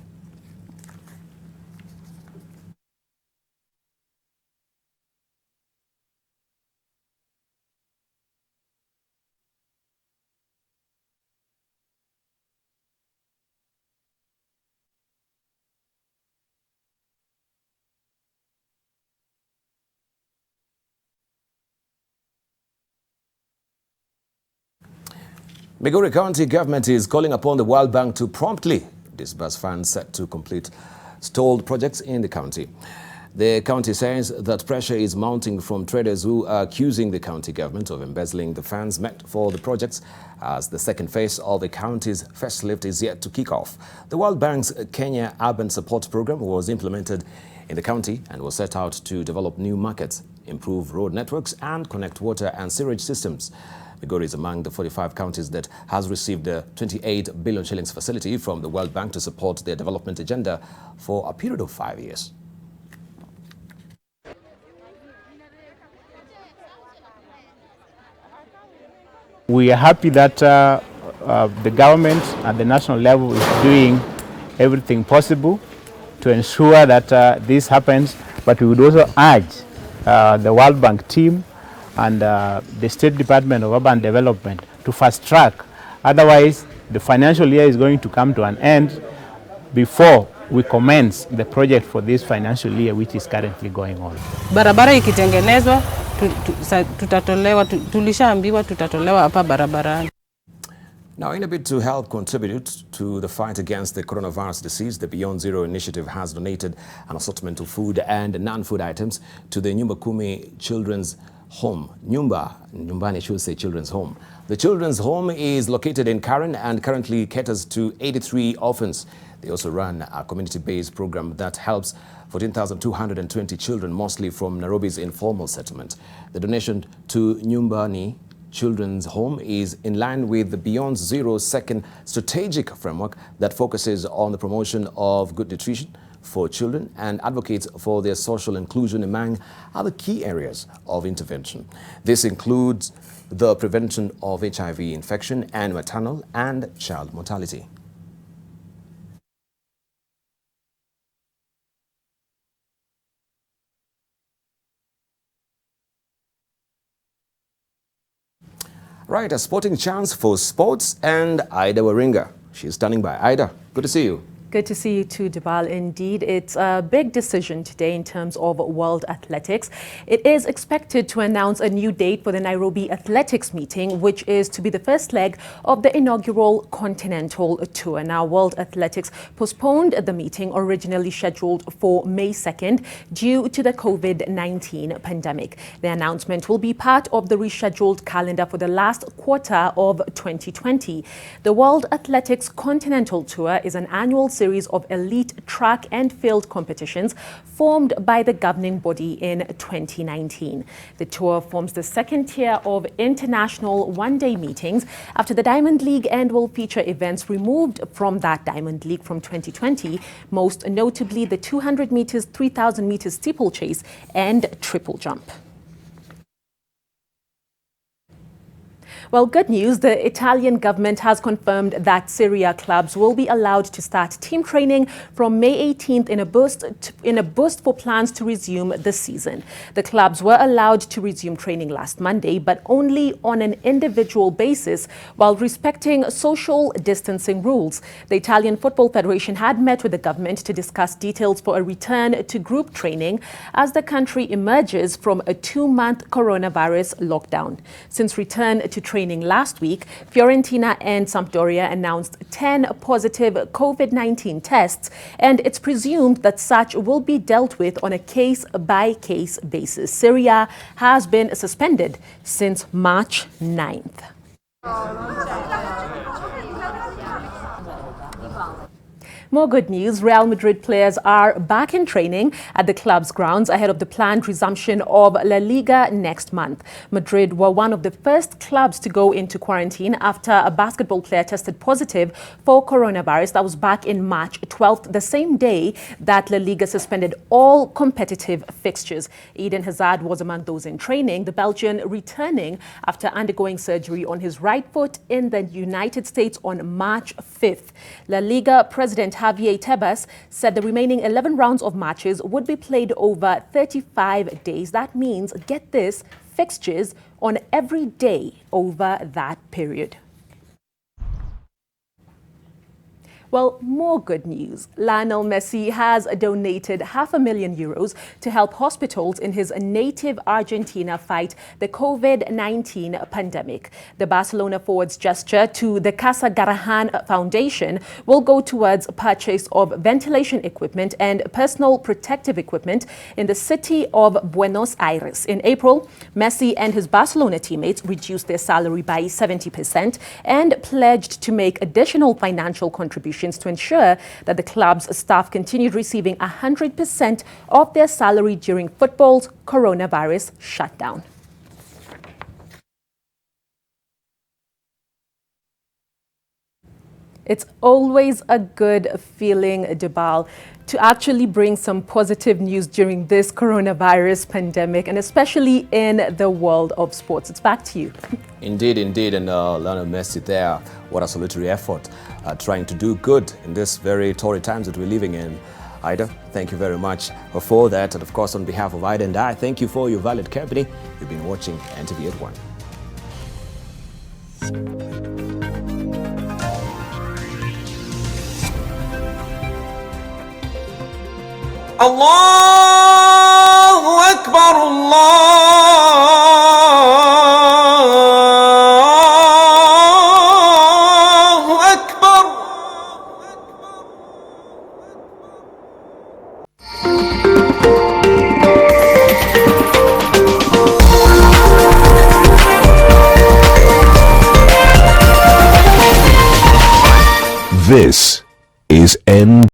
Migori County government is calling upon the World Bank to promptly disburse funds set to complete stalled projects in the county. The county says that pressure is mounting from traders who are accusing the county government of embezzling the funds meant for the projects, as the second phase of the county's facelift is yet to kick off. The World Bank's Kenya Urban Support Program was implemented in the county and was set out to develop new markets, improve road networks and connect water and sewage systems. Migori is among the 45 counties that has received a 28 billion shillings facility from the World Bank to support their development agenda for a period of 5 years. We are happy that the government at the national level is doing everything possible to ensure that this happens, but we would also urge the World Bank team and the State Department of Urban Development to fast track. Otherwise, the financial year is going to come to an end before we commence the project for this financial year, which is currently going on. Barabara ikitengenezwa tutatolewa, tulishaambiwa tutatolewa hapa barabarani. Now, in a bid to help contribute to the fight against the coronavirus disease, the Beyond Zero initiative has donated an assortment of food and non-food items to the Nyumba Kumi Children's Home. Nyumbani should say Children's Home. The Children's Home is located in Karen and currently caters to 83 orphans. They also run a community-based program that helps 14,220 children, mostly from Nairobi's informal settlement. The donation to Nyumbani Children's Home is in line with the Beyond Zero second strategic framework that focuses on the promotion of good nutrition for children and advocates for their social inclusion among other key areas of intervention. This includes the prevention of HIV infection and maternal and child mortality. Right, a sporting chance for sports and Ida Waringa. She's standing by. Ida, good to see you. Good to see you too, Debal. Indeed, it's a big decision today in terms of world athletics. It is expected to announce a new date for the Nairobi Athletics meeting, which is to be the first leg of the inaugural Continental Tour. Now, World Athletics postponed the meeting originally scheduled for May 2nd due to the COVID-19 pandemic. The announcement will be part of the rescheduled calendar for the last quarter of 2020. The World Athletics Continental Tour is an annual series of elite track and field competitions formed by the governing body in 2019. The tour forms the second tier of international one-day meetings after the Diamond League and will feature events removed from that Diamond League from 2020, most notably the 200 meters, 3,000 meters steeplechase and triple jump. Well, good news. The Italian government has confirmed that Serie A clubs will be allowed to start team training from May 18th in a boost for plans to resume the season. The clubs were allowed to resume training last Monday, but only on an individual basis while respecting social distancing rules. The Italian Football Federation had met with the government to discuss details for a return to group training as the country emerges from a 2-month coronavirus lockdown. Since return to training last week, Fiorentina and Sampdoria announced 10 positive COVID-19 tests, and it's presumed that such will be dealt with on a case-by-case basis. Serie A has been suspended since March 9th. More good news. Real Madrid players are back in training at the club's grounds ahead of the planned resumption of La Liga next month. Madrid were one of the first clubs to go into quarantine after a basketball player tested positive for coronavirus. That was back in March 12th, the same day that La Liga suspended all competitive fixtures. Eden Hazard was among those in training, the Belgian returning after undergoing surgery on his right foot in the United States on March 5th. La Liga President Javier Tebas said the remaining 11 rounds of matches would be played over 35 days. That means, get this, fixtures on every day over that period. Well, more good news. Lionel Messi has donated €500,000 to help hospitals in his native Argentina fight the COVID-19 pandemic. The Barcelona forward's gesture to the Casa Garajan Foundation will go towards purchase of ventilation equipment and personal protective equipment in the city of Buenos Aires. In April, Messi and his Barcelona teammates reduced their salary by 70% and pledged to make additional financial contributions to ensure that the club's staff continued receiving 100% of their salary during football's coronavirus shutdown. It's always a good feeling, Dibal, to actually bring some positive news during this coronavirus pandemic, and especially in the world of sports. It's back to you. Indeed, indeed. And Lionel Messi there, what a salutary effort, trying to do good in this very torrid times that we're living in. Ida, thank you very much for that. And of course, on behalf of Ida and I, thank you for your valued company. You've been watching NTV AT ONE. Allahu Akbar, Allahu Akbar. This is NTV.